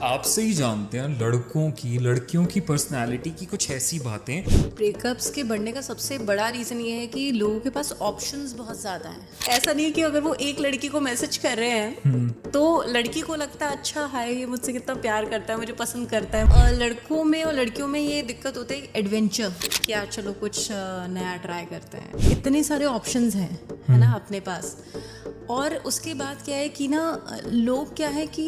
आपसे ही जानते हैं लड़कों की लड़कियों की पर्सनालिटी की कुछ ऐसी बातें। ब्रेकअप्स के बढ़ने का सबसे बड़ा रीज़न ये है कि लोगों के पास ऑप्शंस बहुत ज़्यादा हैं। ऐसा नहीं है कि अगर वो एक लड़की को मैसेज कर रहे हैं तो लड़की को लगता है अच्छा हाय ये मुझसे कितना प्यार करता है, मुझे पसंद करता है। लड़कों में और लड़कियों में ये दिक्कत होती है एडवेंचर, क्या चलो कुछ नया ट्राई करते हैं। इतने सारे ऑप्शंस हैं है ना अपने पास। और उसके बाद क्या है कि ना लोग क्या है कि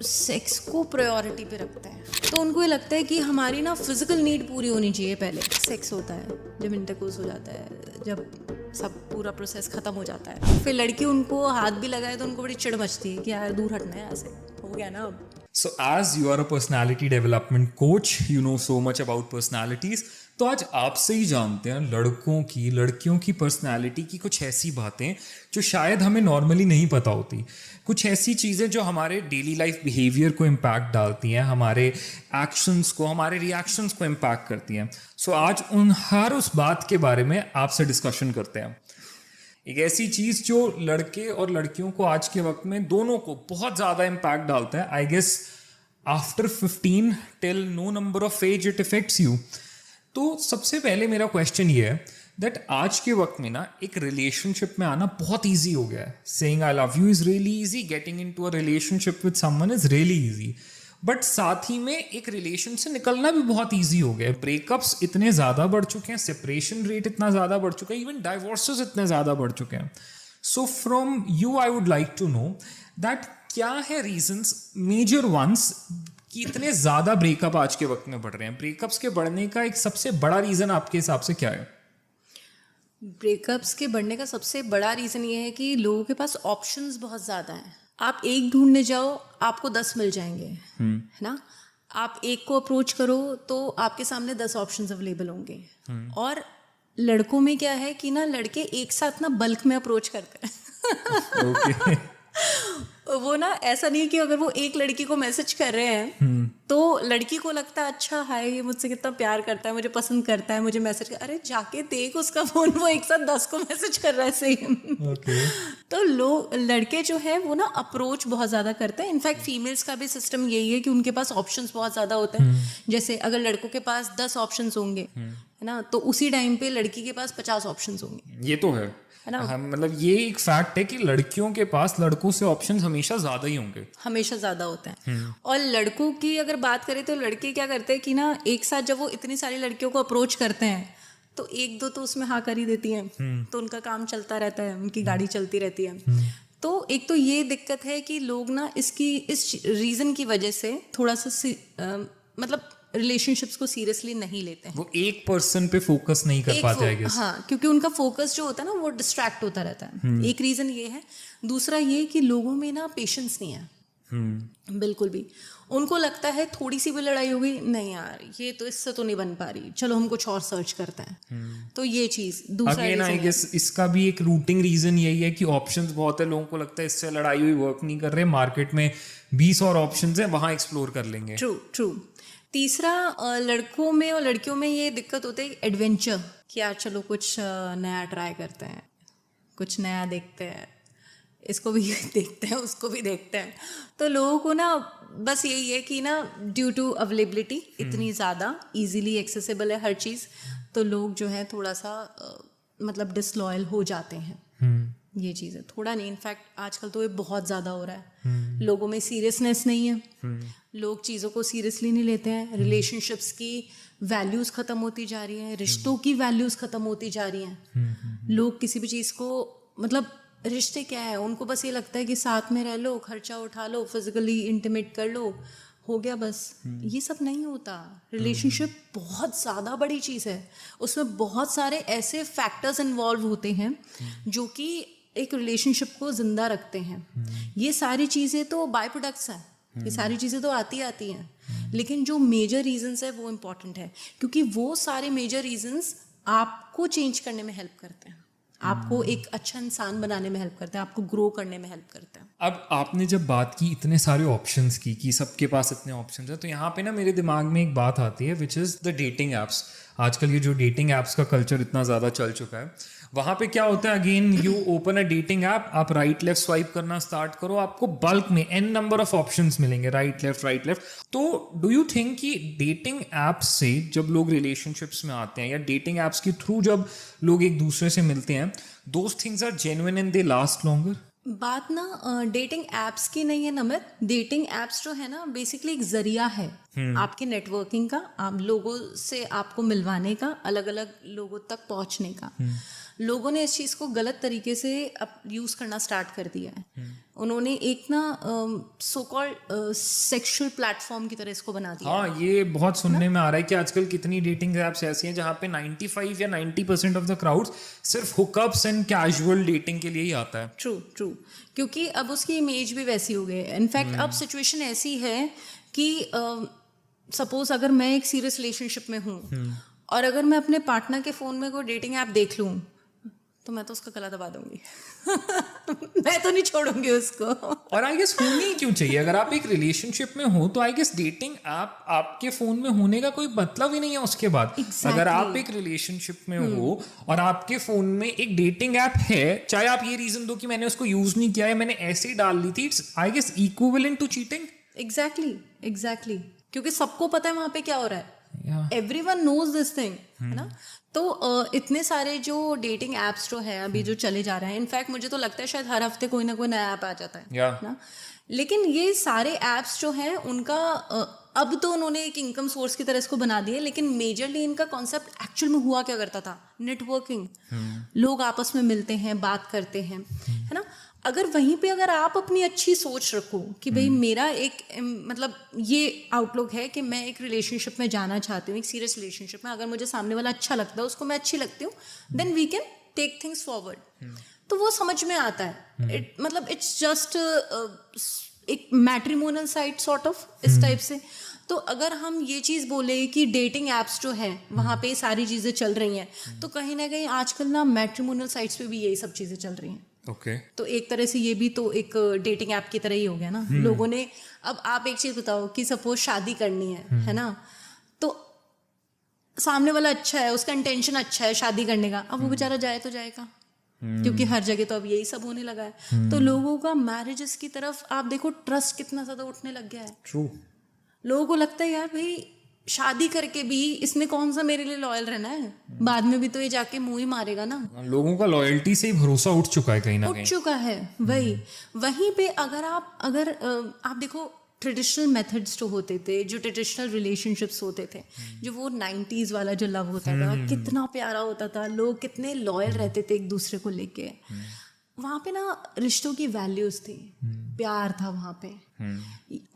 सेक्स को प्रायोरिटी पे रखते हैं। तो उनको ये लगता है कि हमारी ना फिजिकल नीड पूरी होनी चाहिए, पहले सेक्स होता है, जब इंटरकोर्स हो जाता है, जब सब पूरा प्रोसेस खत्म हो जाता है, फिर लड़की उनको हाथ भी लगाए तो उनको बड़ी चिढ़ मचती है कि यार दूर हटना है, ऐसे हो गया ना अब। So as you are a personality development coach, you know so much about personalities. तो आज आपसे ही जानते हैं लड़कों की लड़कियों की पर्सनालिटी की कुछ ऐसी बातें जो शायद हमें नॉर्मली नहीं पता होती। कुछ ऐसी चीज़ें जो हमारे डेली लाइफ बिहेवियर को इम्पैक्ट डालती हैं, हमारे एक्शंस को, हमारे रिएक्शंस को इम्पैक्ट करती हैं। सो आज हर उस बात के बारे में आपसे डिस्कशन करते हैं। एक ऐसी चीज़ जो लड़के और लड़कियों को आज के वक्त में दोनों को बहुत ज़्यादा इम्पैक्ट डालता है। I guess after 15 till no number of age it affects you. तो सबसे पहले मेरा क्वेश्चन ये है दैट आज के वक्त में ना एक रिलेशनशिप में आना बहुत ईजी हो गया है। Saying I love you is really easy, getting into a relationship with someone is really easy, but साथ ही में एक रिलेशन से निकलना भी बहुत ईजी हो गया है। ब्रेकअप्स इतने ज़्यादा बढ़ चुके हैं, सेपरेशन रेट इतना ज़्यादा बढ़ चुका है, इवन डाइवोर्सेस इतने ज़्यादा बढ़ चुके हैं। So from you I would like to know that क्या है रीजंस, मेजर वंस, कि इतने ज़्यादा ब्रेकअप आज के वक्त में बढ़ रहे हैं। ब्रेकअप्स के बढ़ने का एक सबसे बड़ा रीज़न आपके हिसाब से क्या है? ब्रेकअप्स के बढ़ने का सबसे बड़ा रीज़न ये है कि लोगों के पास ऑप्शंस बहुत ज़्यादा हैं। आप एक ढूंढने जाओ आपको 10 मिल जाएंगे, है ना। आप एक को अप्रोच करो तो आपके सामने 10 ऑप्शंस अवेलेबल होंगे। और लड़कों में क्या है कि ना लड़के एक साथ ना बल्क में अप्रोच करते हैं। Okay. वो ना ऐसा नहीं है कि अगर वो एक लड़की को मैसेज कर रहे हैं तो लड़की को लगता है अच्छा हाय ये मुझसे कितना प्यार करता है, मुझे पसंद करता है, मुझे मैसेज कर, अरे जाके देख उसका फोन, वो एक साथ 10 को मैसेज कर रहा है सेम। Okay. तो लोग लड़के जो है वो ना अप्रोच बहुत ज़्यादा करते हैं। इनफैक्ट फीमेल्स का भी सिस्टम यही है कि उनके पास ऑप्शंस बहुत ज़्यादा होते हैं। जैसे अगर लड़कों के पास 10 ऑप्शंस होंगे है ना, तो उसी टाइम पे लड़की के पास 50 ऑप्शंस होंगे। ये तो है ना। हाँ, मतलब ये एक फैक्ट है कि लड़कियों के पास लड़कों से ऑप्शंस हमेशा ज़्यादा ही होंगे, हमेशा ज़्यादा होते हैं। और लड़कों की अगर बात करें तो लड़के क्या करते हैं कि ना एक साथ जब वो इतनी सारी लड़कियों को अप्रोच करते हैं तो एक दो तो उसमें हाँ कर ही देती हैं, तो उनका काम चलता रहता है, उनकी गाड़ी चलती रहती है। तो एक तो ये दिक्कत है कि लोग ना इस रीज़न की वजह से थोड़ा सा मतलब रिलेशनशिप्स को सीरियसली नहीं लेते हैं। वो एक पर्सन पे फोकस नहीं कर पाते आई गेस। हाँ, क्योंकि उनका फोकस जो होता है ना वो डिस्ट्रैक्ट होता रहता है। एक रीज़न ये है। दूसरा ये कि लोगों में ना पेशेंस नहीं है बिल्कुल भी। उनको लगता है थोड़ी सी भी लड़ाई हो गई, नहीं यार ये तो इससे तो नहीं बन पा रही, चलो हम कुछ और सर्च करते हैं। तो ये चीज़ दूसरा अगेन आई गेस इसका भी एक रूटिंग रीजन यही है कि ऑप्शंस बहुत है, लोगों को लगता है इससे लड़ाई हुई वर्क नहीं कर रहे, मार्केट में 20 और ऑप्शंस है, वहाँ एक्सप्लोर कर लेंगे। ट्रू। तीसरा लड़कों में और लड़कियों में ये दिक्कत होती है एडवेंचर, क्या चलो कुछ नया ट्राई करते हैं, कुछ नया देखते हैं, इसको भी देखते हैं उसको भी देखते हैं। तो लोगों को ना बस यही है कि ना ड्यू टू अवेलेबिलिटी इतनी ज़्यादा इजीली एक्सेसिबल है हर चीज़, तो लोग जो है थोड़ा सा मतलब डिसलॉयल हो जाते हैं। ये चीज़ है, थोड़ा नहीं, इनफैक्ट आजकल तो ये बहुत ज़्यादा हो रहा है। लोगों में सीरियसनेस नहीं है, लोग चीज़ों को सीरियसली नहीं लेते हैं। रिलेशनशिप्स की वैल्यूज़ ख़त्म होती जा रही हैं, रिश्तों की वैल्यूज़ ख़त्म होती जा रही हैं। लोग किसी भी चीज़ को मतलब रिश्ते क्या है, उनको बस ये लगता है कि साथ में रह लो, खर्चा उठा लो, फिजिकली इंटीमेट कर लो, हो गया बस। ये सब नहीं होता। रिलेशनशिप बहुत ज़्यादा बड़ी चीज़ है, उसमें बहुत सारे ऐसे फैक्टर्स इन्वॉल्व होते हैं जो कि एक रिलेशनशिप को ज़िंदा रखते हैं। ये सारी चीज़ें तो बाय प्रोडक्ट्स हैं, ये सारी चीज़ें तो आती हैं, लेकिन जो मेजर रीजंस है वो इम्पॉर्टेंट है, क्योंकि वो सारे मेजर रीजंस आपको चेंज करने में हेल्प करते हैं, आपको एक अच्छा इंसान बनाने में हेल्प करते हैं, आपको ग्रो करने में हेल्प करते हैं। अब आपने जब बात की इतने सारे ऑप्शंस की कि सबके पास इतने ऑप्शंस हैं, तो यहाँ पे ना मेरे दिमाग में एक बात आती है which is the dating apps. आजकल ये जो डेटिंग एप्स का कल्चर इतना ज़्यादा चल चुका है, वहाँ पे क्या होता है, again you open a dating app, आप राइट लेफ्ट स्वाइप करना स्टार्ट करो, आपको बल्क में n नंबर ऑफ ऑप्शंस मिलेंगे, राइट लेफ्ट। तो डू यू थिंक कि डेटिंग ऐप्स से जब लोग रिलेशनशिप्स में आते हैं या डेटिंग ऐप्स के थ्रू जब लोग एक दूसरे से मिलते हैं, those things are genuine and they last longer? बात ना डेटिंग एप्स की नहीं है नमित, डेटिंग एप्स जो है ना बेसिकली एक जरिया है आपके नेटवर्किंग का, आप लोगों से आपको मिलवाने का, अलग अलग लोगों तक पहुंचने का। लोगों ने इस चीज़ को गलत तरीके से अब यूज़ करना स्टार्ट कर दिया है। उन्होंने एक ना सो कॉल्ड सेक्सुअल प्लेटफॉर्म की तरह इसको बना दिया। हाँ, ये बहुत सुनने में आ रहा है कि आजकल कितनी डेटिंग ऐप्स ऐसी हैं जहाँ पे 95 या 90% ऑफ द क्राउड सिर्फ हुकअप्स एंड कैजुअल डेटिंग के लिए ही आता है। ट्रू, क्योंकि अब उसकी इमेज भी वैसी हो गई है। इनफैक्ट अब सिचुएशन ऐसी है कि सपोज अगर मैं एक सीरियस रिलेशनशिप में हूँ और अगर मैं अपने पार्टनर के फ़ोन में कोई डेटिंग ऐप देख लूँ तो मैं तो उसका गला दबा दूंगी। मैं तो नहीं छोड़ूंगी उसको। और आई गेस होनी क्यों चाहिए? अगर आप एक रिलेशनशिप में हो तो आई गेस डेटिंग ऐप आपके फोन में होने का कोई मतलब ही नहीं है उसके बाद। अगर आप एक रिलेशनशिप में हो और आपके फोन में एक डेटिंग ऐप है, चाहे आप ये रीजन दो कि मैंने उसको यूज नहीं किया है, मैंने ऐसे ही डाल दी थी, it's I guess equivalent to cheating. Exactly, क्योंकि सबको पता है वहां पे क्या हो रहा है। एवरीवन नोज दिस थिंग, है ना। तो इतने सारे जो डेटिंग एप्स जो है अभी जो चले जा रहे हैं, इनफैक्ट मुझे तो लगता है शायद हर हफ्ते कोई ना कोई नया ऐप आ जाता है ना। लेकिन ये सारे ऐप्स जो हैं उनका अब तो उन्होंने एक इनकम सोर्स की तरह इसको बना दिया, लेकिन मेजरली इनका कॉन्सेप्ट एक्चुअल में हुआ क्या करता था, नेटवर्किंग। लोग आपस में मिलते हैं, बात करते हैं, है ना। अगर वहीं पे अगर आप अपनी अच्छी सोच रखो कि भाई मेरा एक मतलब ये आउटलुक है कि मैं एक रिलेशनशिप में जाना चाहती हूँ, एक सीरियस रिलेशनशिप में, अगर मुझे सामने वाला अच्छा लगता है, उसको मैं अच्छी लगती हूँ, then we can take things forward. तो वो समझ में आता है। मतलब इट्स जस्ट एक मैट्रिमोनियल साइट सॉर्ट ऑफ इस टाइप से। तो अगर हम ये चीज़ बोले कि डेटिंग एप्स जो है वहाँ पे सारी चीज़ें चल रही हैं, तो कहीं ना कहीं आजकल ना मैट्रिमोनियल साइट्स पे भी यही सब चीज़ें चल रही हैं। तो एक तरह से ये भी तो एक डेटिंग ऐप की तरह ही हो गया ना। लोगों ने, अब आप एक चीज बताओ कि सपोज शादी करनी है ना, तो सामने वाला अच्छा है, उसका इंटेंशन अच्छा है शादी करने का, अब वो बेचारा जाए तो जाएगा, क्योंकि हर जगह तो अब यही सब होने लगा है। तो लोगों का मैरिजेस की तरफ आप देखो ट्रस्ट कितना ज्यादा उठने लग गया है। ट्रू, लोगों को लगता है यार भाई शादी करके भी इसने कौन सा मेरे लिए लॉयल रहना है, बाद में भी तो ये जाके मुंह ही मारेगा ना। लोगों का लॉयल्टी से ही भरोसा उठ चुका है कहीं ना कहीं। उठ चुका है। वहीं पे अगर आप देखो ट्रेडिशनल मेथड्स जो होते थे, जो ट्रेडिशनल रिलेशनशिप्स होते थे, जो वो 90s वाला जो लव होता था, कितना प्यारा होता था, लोग कितने लॉयल रहते थे एक दूसरे को लेके। वहाँ पे ना रिश्तों की वैल्यूज थी, प्यार था वहाँ पे।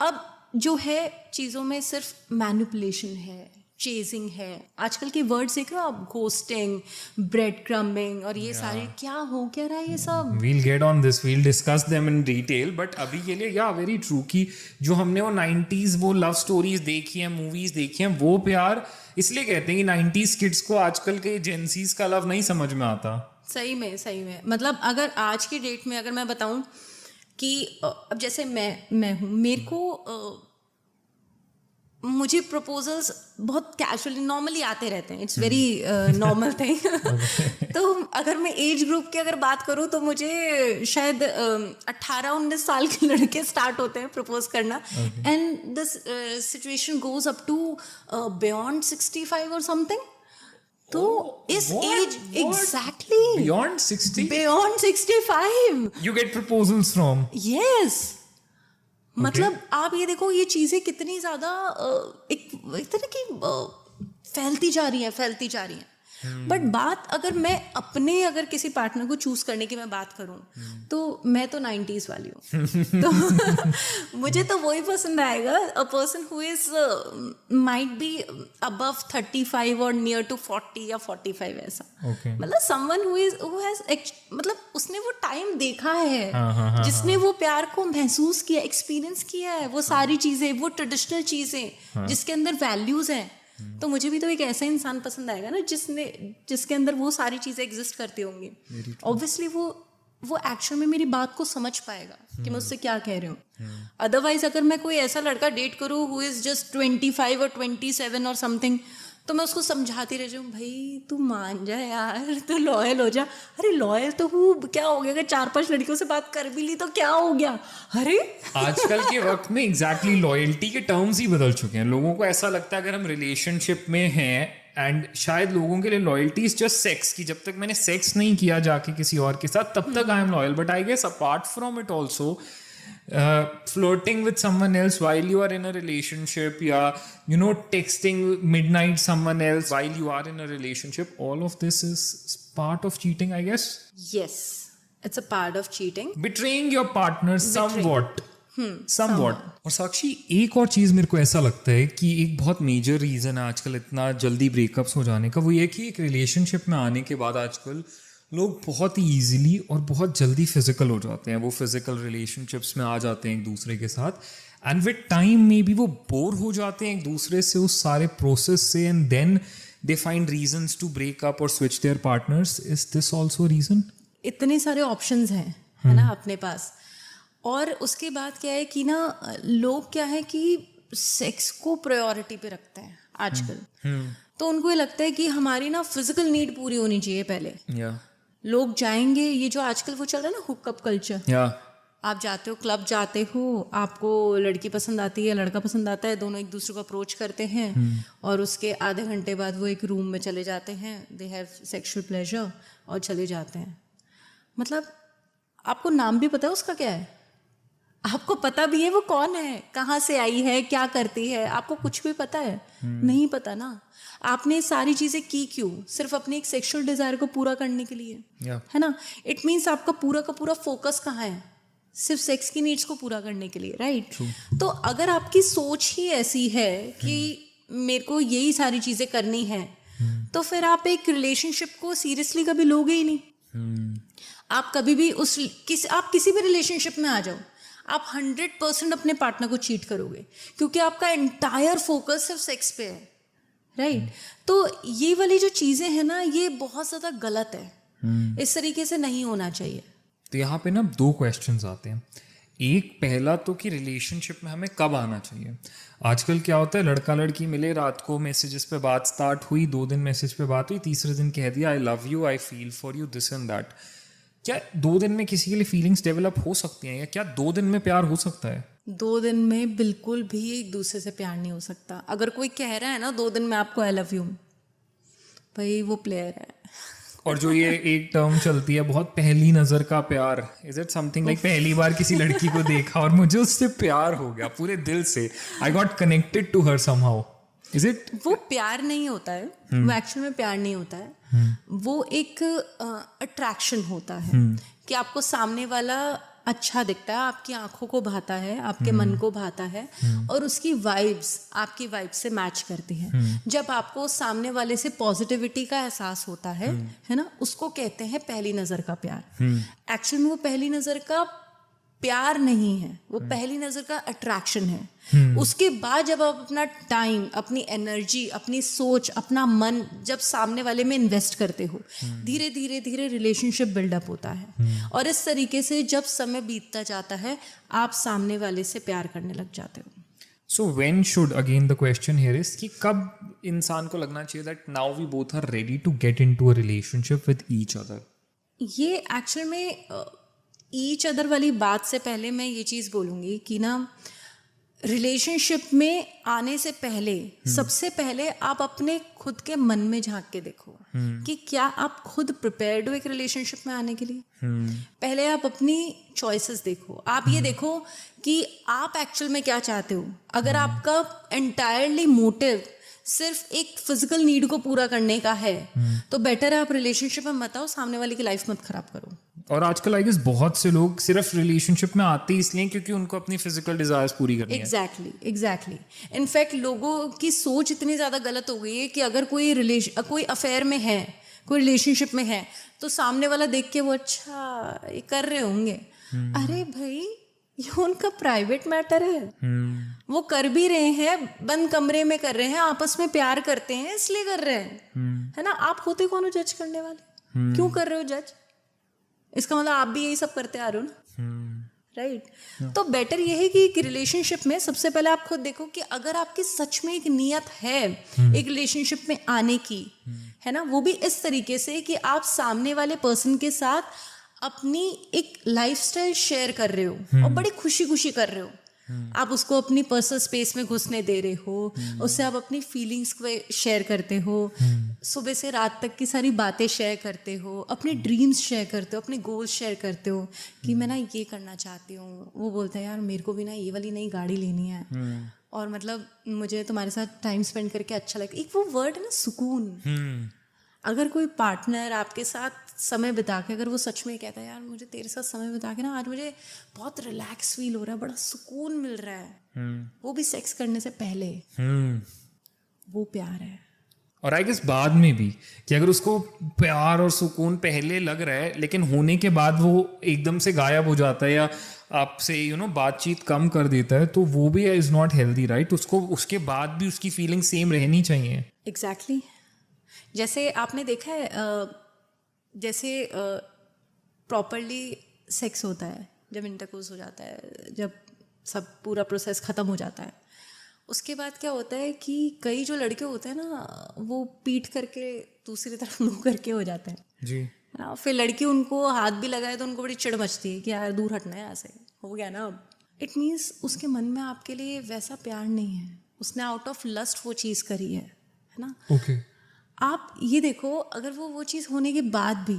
अब जो है चीज़ों में सिर्फ मैनिपुलेशन है, चेजिंग है। आजकल के वर्ड्स देख रहे हो आप, घोस्टिंग, ब्रेड क्रम्बिंग, और ये सारे क्या हो क्या रहा है ये सब। We'll get on this, we'll discuss them in detail, but अभी के लिए या वेरी ट्रू कि जो हमने वो 90s वो लव स्टोरीज देखी हैं, मूवीज देखी हैं, वो प्यार इसलिए कहते हैं कि 90s किड्स को आजकल के जेंसीज का लव नहीं समझ में आता। सही में मतलब अगर आज की डेट में अगर मैं बताऊं कि अब जैसे मैं हूँ, मेरे को मुझे प्रपोजल्स बहुत कैजुअली नॉर्मली आते रहते हैं, इट्स वेरी नॉर्मल थिंग। तो अगर मैं एज ग्रुप की अगर बात करूँ तो मुझे शायद 18-19 साल के लड़के स्टार्ट होते हैं प्रपोज करना, and this situation goes up to beyond 65 और समथिंग। तो इस age exactly beyond 65 you get proposals from. Yes, मतलब आप ये देखो ये चीजें कितनी ज्यादा एक तरह की फैलती जा रही हैं। बट बात अगर मैं अपने अगर किसी पार्टनर को चूज करने की मैं बात करूं तो मैं तो 90s वाली हूँ। तो मुझे तो वही पसंद आएगा, a person who is might be above 35 और नियर टू 40 या 45 ऐसा। मतलब समवन हु हैज मतलब उसने वो टाइम देखा है, जिसने वो प्यार को महसूस किया, एक्सपीरियंस किया है, वो सारी चीजें, वो ट्रेडिशनल चीजें जिसके अंदर वैल्यूज हैं। तो मुझे भी तो एक ऐसा इंसान पसंद आएगा ना जिसके अंदर वो सारी चीजें एग्जिस्ट करती होंगी। ऑब्वियसली वो एक्चुअल में मेरी बात को समझ पाएगा कि मैं उससे क्या कह रही हूँ। अदरवाइज अगर मैं कोई ऐसा लड़का डेट करूँ हु इज जस्ट 25 और 27 और समथिंग, तो मैं उसको समझाती रह जाऊँ, भाई तू मान जा यार, तू लॉयल हो जा। अरे लॉयल तो हूँ, क्या हो गया, अगर 4-5 लड़कियों से बात कर भी ली तो क्या हो गया। अरे आजकल के वक्त में एग्जैक्टली लॉयल्टी के टर्म्स ही बदल चुके हैं। लोगों को ऐसा लगता है अगर हम रिलेशनशिप में हैं, एंड शायद लोगों के लिए लॉयल्टी इज जस्ट सेक्स, की जब तक मैंने सेक्स नहीं किया जाके किसी और के साथ तब तक I am loyal. But I guess apart from it also flirting with someone else while you are in a relationship, या texting midnight someone else while you are in a relationship, all of this is part of cheating, I guess. yes, it's a part of cheating. Betraying your partner somewhat. और साक्षी, एक और चीज मेरे को ऐसा लगता है कि एक बहुत मेजर रीजन है आजकल इतना जल्दी ब्रेकअप्स हो जाने का, वो ये कि एक रिलेशनशिप में आने के बाद आजकल लोग बहुत ही ईजिली और बहुत जल्दी फिजिकल हो जाते हैं। वो फिजिकल रिलेशनशिप्स में आ जाते हैं एक दूसरे के साथ, एंड विद टाइम में भी वो बोर हो जाते हैं एक दूसरे से, उस सारे प्रोसेस से, and then they find reasons to break up और switch their partners. Is this also reason? इतने सारे ऑप्शंस हैं, है ना, अपने पास। और उसके बाद क्या है कि ना, लोग क्या है कि सेक्स को प्रायोरिटी पे रखते हैं आजकल। तो उनको ये लगता है कि हमारी ना फिजिकल नीड पूरी होनी चाहिए पहले। लोग जाएंगे, ये जो आजकल वो चल रहा है ना, हुकअप कल्चर। आप जाते हो, क्लब जाते हो, आपको लड़की पसंद आती है, लड़का पसंद आता है, दोनों एक दूसरे को अप्रोच करते हैं, और उसके आधे घंटे बाद वो एक रूम में चले जाते हैं, दे हैव सेक्सुअल प्लेजर और चले जाते हैं। मतलब आपको नाम भी पता है उसका क्या है, आपको पता भी है वो कौन है, कहाँ से आई है, क्या करती है, आपको कुछ भी पता है? नहीं पता ना। आपने सारी चीजें की क्यों? सिर्फ अपनी एक सेक्सुअल डिजायर को पूरा करने के लिए, है ना। इट मीन्स आपका पूरा का पूरा फोकस कहाँ है? सिर्फ सेक्स की नीड्स को पूरा करने के लिए, राइट? तो अगर आपकी सोच ही ऐसी है कि मेरे को यही सारी चीजें करनी है, तो फिर आप एक रिलेशनशिप को सीरियसली कभी लोगे ही नहीं। आप कभी भी आप किसी भी रिलेशनशिप में आ जाओ, आप 100% अपने पार्टनर को चीट करोगे, क्योंकि आपका एंटायर फोकस सिर्फ सेक्स पे है, राइट? तो ये वाली जो चीजें हैं ना, ये बहुत ज्यादा गलत है। इस तरीके से नहीं होना चाहिए। तो यहाँ पे ना 2 क्वेश्चंस आते हैं। एक पहला तो कि रिलेशनशिप में हमें कब आना चाहिए। आजकल क्या होता है, लड़का लड़की मिले, रात को मैसेजेस पे बात स्टार्ट हुई, 2 दिन मैसेज पे बात हुई, तीसरे दिन कह दिया I love you, I feel for you, this and that. क्या 2 दिन में किसी के लिए फीलिंग्स डेवलप हो सकती हैं, या क्या 2 दिन में प्यार हो सकता है? 2 दिन में बिल्कुल भी एक दूसरे से प्यार नहीं हो सकता। अगर कोई कह रहा है ना 2 दिन में आपको आई लव यू, भाई वो प्लेयर है। और जो ये एक टर्म चलती है बहुत, पहली नजर का प्यार, इज इट समथिंग लाइक पहली बार किसी लड़की को देखा और मुझे उससे प्यार हो गया पूरे दिल से, I got connected to her somehow, is it? वो प्यार नहीं होता है, वो एक्चुअल में प्यार नहीं होता है। वो एक अट्रैक्शन होता है कि आपको सामने वाला अच्छा दिखता है, आपकी आंखों को भाता है, आपके मन को भाता है, और उसकी वाइब्स आपकी वाइब्स से मैच करती है। जब आपको सामने वाले से पॉजिटिविटी का एहसास होता है ना, उसको कहते हैं पहली नज़र का प्यार। एक्चुअल में वो पहली नज़र का प्यार नहीं है, वो पहली नज़र का अट्रैक्शन है। उसके बाद जब आप अपना टाइम, अपनी एनर्जी, अपनी सोच, अपना मन जब सामने वाले में इन्वेस्ट करते हो, धीरे धीरे धीरे रिलेशनशिप बिल्डअप होता है। और इस तरीके से जब समय बीतता जाता है, आप सामने वाले से प्यार करने लग जाते हो। So when should, again the question here is कि कब इंसान को लगना चाहिए that now we both are ready to get into a relationship with each other? ये एक्चुअल में ईच अदर वाली बात से पहले मैं ये चीज़ बोलूँगी कि ना, रिलेशनशिप में आने से पहले सबसे पहले आप अपने खुद के मन में झांक के देखो कि क्या आप खुद प्रिपेयर्ड हो एक रिलेशनशिप में आने के लिए। पहले आप अपनी चॉइसेस देखो, आप ये देखो कि आप एक्चुअल में क्या चाहते हो। अगर आपका एंटायरली मोटिव सिर्फ एक फिजिकल नीड को पूरा करने का है, तो बेटर है आप रिलेशनशिप में मत आओ, सामने वाले की लाइफ मत खराब करो। और आजकल आई गेस बहुत से लोग सिर्फ रिलेशनशिप में आते ही इसलिए क्योंकि उनको अपनी फिजिकल डिजायर्स पूरी करनी है। एग्जैक्टली। इनफैक्ट लोगों की सोच इतनी ज़्यादा गलत हो गई है कि अगर कोई अफेयर में है, कोई रिलेशनशिप में है, तो सामने वाला देख के वो अच्छा ये कर रहे होंगे। अरे भाई, ये उनका प्राइवेट मैटर है। वो कर भी रहे हैं, बंद कमरे में कर रहे हैं, आपस में प्यार करते हैं इसलिए कर रहे हैं, है ना। आप होते कौन हो जज करने वाले? क्यों कर रहे हो जज? इसका मतलब आप भी यही सब करते आ रहे हो ना, राइट तो बेटर ये है कि एक रिलेशनशिप में सबसे पहले आप खुद देखो कि अगर आपकी सच में एक नियत है एक रिलेशनशिप में आने की, है ना, वो भी इस तरीके से कि आप सामने वाले पर्सन के साथ अपनी एक लाइफस्टाइल शेयर कर रहे हो और बड़ी खुशी खुशी कर रहे हो, आप उसको अपनी पर्सनल स्पेस में घुसने दे रहे हो, उससे आप अपनी फीलिंग्स को शेयर करते हो, सुबह से रात तक की सारी बातें शेयर करते हो, अपने ड्रीम्स शेयर करते हो, अपने गोल्स शेयर करते हो कि मैं ना ये करना चाहती हूँ, वो बोलता है यार मेरे को भी ना ये वाली नई गाड़ी लेनी है और मतलब मुझे तुम्हारे साथ टाइम स्पेंड करके अच्छा लगता है। एक वो वर्ड है ना सुकून, अगर कोई पार्टनर आपके साथ समय बिता के अगर वो सच में कहता है यार मुझे तेरे साथ समय बिता के ना आज मुझे बहुत रिलैक्स फील हो रहा है, बड़ा सुकून मिल रहा है, वो भी सेक्स करने से पहले, वो प्यार है। और आई गेस बाद में भी कि अगर उसको प्यार और सुकून पहले लग रहा है लेकिन होने के बाद वो एकदम से गायब हो जाता है या आपसे बातचीत कम कर देता है, तो वो भी इज नॉट हेल्दी, राइट? उसको उसके बाद भी उसकी फीलिंग सेम रहनी चाहिए। एग्जैक्टली जैसे आपने देखा है जैसे प्रॉपरली सेक्स होता है, जब इंटरकोर्स हो जाता है, जब सब पूरा प्रोसेस ख़त्म हो जाता है, उसके बाद क्या होता है कि कई जो लड़के होते हैं ना वो पीठ करके दूसरी तरफ मुंह करके हो जाते हैं जी, ना, फिर लड़की उनको हाथ भी लगाए तो उनको बड़ी चिढ़ मचती है कि यार दूर हटना है, ऐसे हो गया ना। अब इट मीन्स उसके मन में आपके लिए वैसा प्यार नहीं है, उसने आउट ऑफ लस्ट वो चीज़ करी है ना। ओके आप ये देखो अगर वो चीज़ होने के बाद भी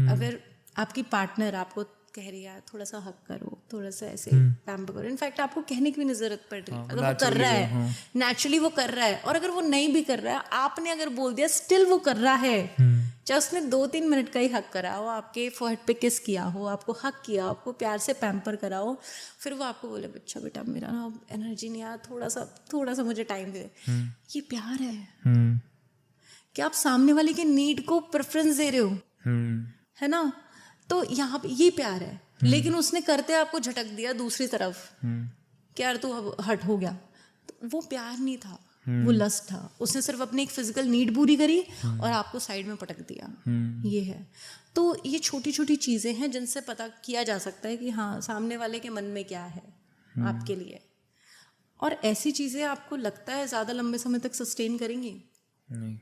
अगर आपकी पार्टनर आपको कह रही है थोड़ा सा हक करो, थोड़ा सा ऐसे पैम्पर करो, इनफैक्ट आपको कहने की भी नहीं जरूरत पड़ रही, अगर वो कर रहा है नेचुरली वो कर रहा है, और अगर वो नहीं भी कर रहा है आपने अगर बोल दिया स्टिल वो कर रहा है, चाहे उसने 2-3 मिनट का ही हक करा हो, आपके फोरहेड पे किस किया हो, आपको हक किया, आपको प्यार से पैम्पर करा हो, फिर वो आपको बोले अच्छा बेटा मेरा ना एनर्जी नहीं आया, थोड़ा सा मुझे टाइम दे, ये प्यार है कि आप सामने वाले के नीड को प्रेफरेंस दे रहे हो, है ना। तो यहाँ पे ये प्यार है, लेकिन उसने करते आपको झटक दिया दूसरी तरफ कि यार तू हट हो गया, तो वो प्यार नहीं था, वो लस्ट था, उसने सिर्फ अपनी एक फिजिकल नीड पूरी करी और आपको साइड में पटक दिया, ये है। तो ये छोटी छोटी चीज़ें हैं जिनसे पता किया जा सकता है कि हाँ सामने वाले के मन में क्या है आपके लिए, और ऐसी चीज़ें आपको लगता है ज़्यादा लंबे समय तक सस्टेन करेंगी? नहीं।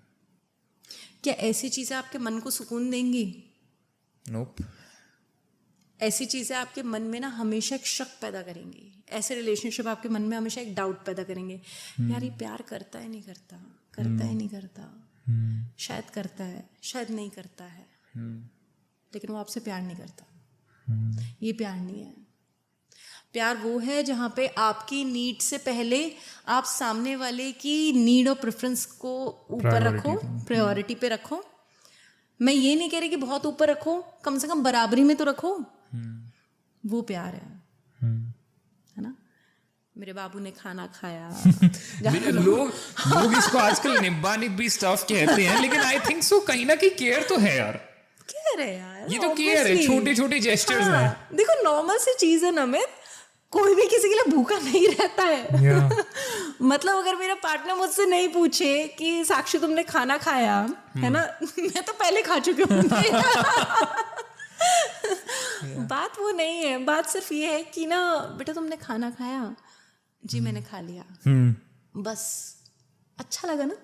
क्या ऐसी चीज़ें आपके मन को सुकून देंगी? नोप। ऐसी चीज़ें आपके मन में ना हमेशा एक शक पैदा करेंगी, ऐसे रिलेशनशिप आपके मन में हमेशा एक डाउट पैदा करेंगे, यार ये प्यार करता है नहीं करता, करता है नहीं करता, शायद करता है शायद नहीं करता है, लेकिन वो आपसे प्यार नहीं करता। ये प्यार नहीं है। प्यार वो है जहाँ पे आपकी नीड से पहले आप सामने वाले की नीड और प्रेफरेंस को ऊपर रखो, प्रायोरिटी पे रखो। मैं ये नहीं कह रही कि बहुत ऊपर रखो, कम से कम बराबरी में तो रखो, वो प्यार है ना। मेरे बाबू ने खाना खाया लोग इसको आजकल निब्बा निब्बी स्टफ कहते हैं, लेकिन आई थिंक सो कहीं ना कहीं केयर तो है यार, केयर है यार, ये तो केयर है, छोटे छोटे जेस्चर्स हैं। देखो नॉर्मल सी चीज है नमित, कोई भी किसी के लिए भूखा नहीं रहता है मतलब अगर मेरा पार्टनर मुझसे नहीं पूछे कि साक्षी तुमने खाना खाया है ना, मैं तो पहले खा चुकी हूँ बात वो नहीं है, बात सिर्फ ये है कि ना बेटा तुमने खाना खाया, जी मैंने खा लिया, बस अच्छा लगा ना।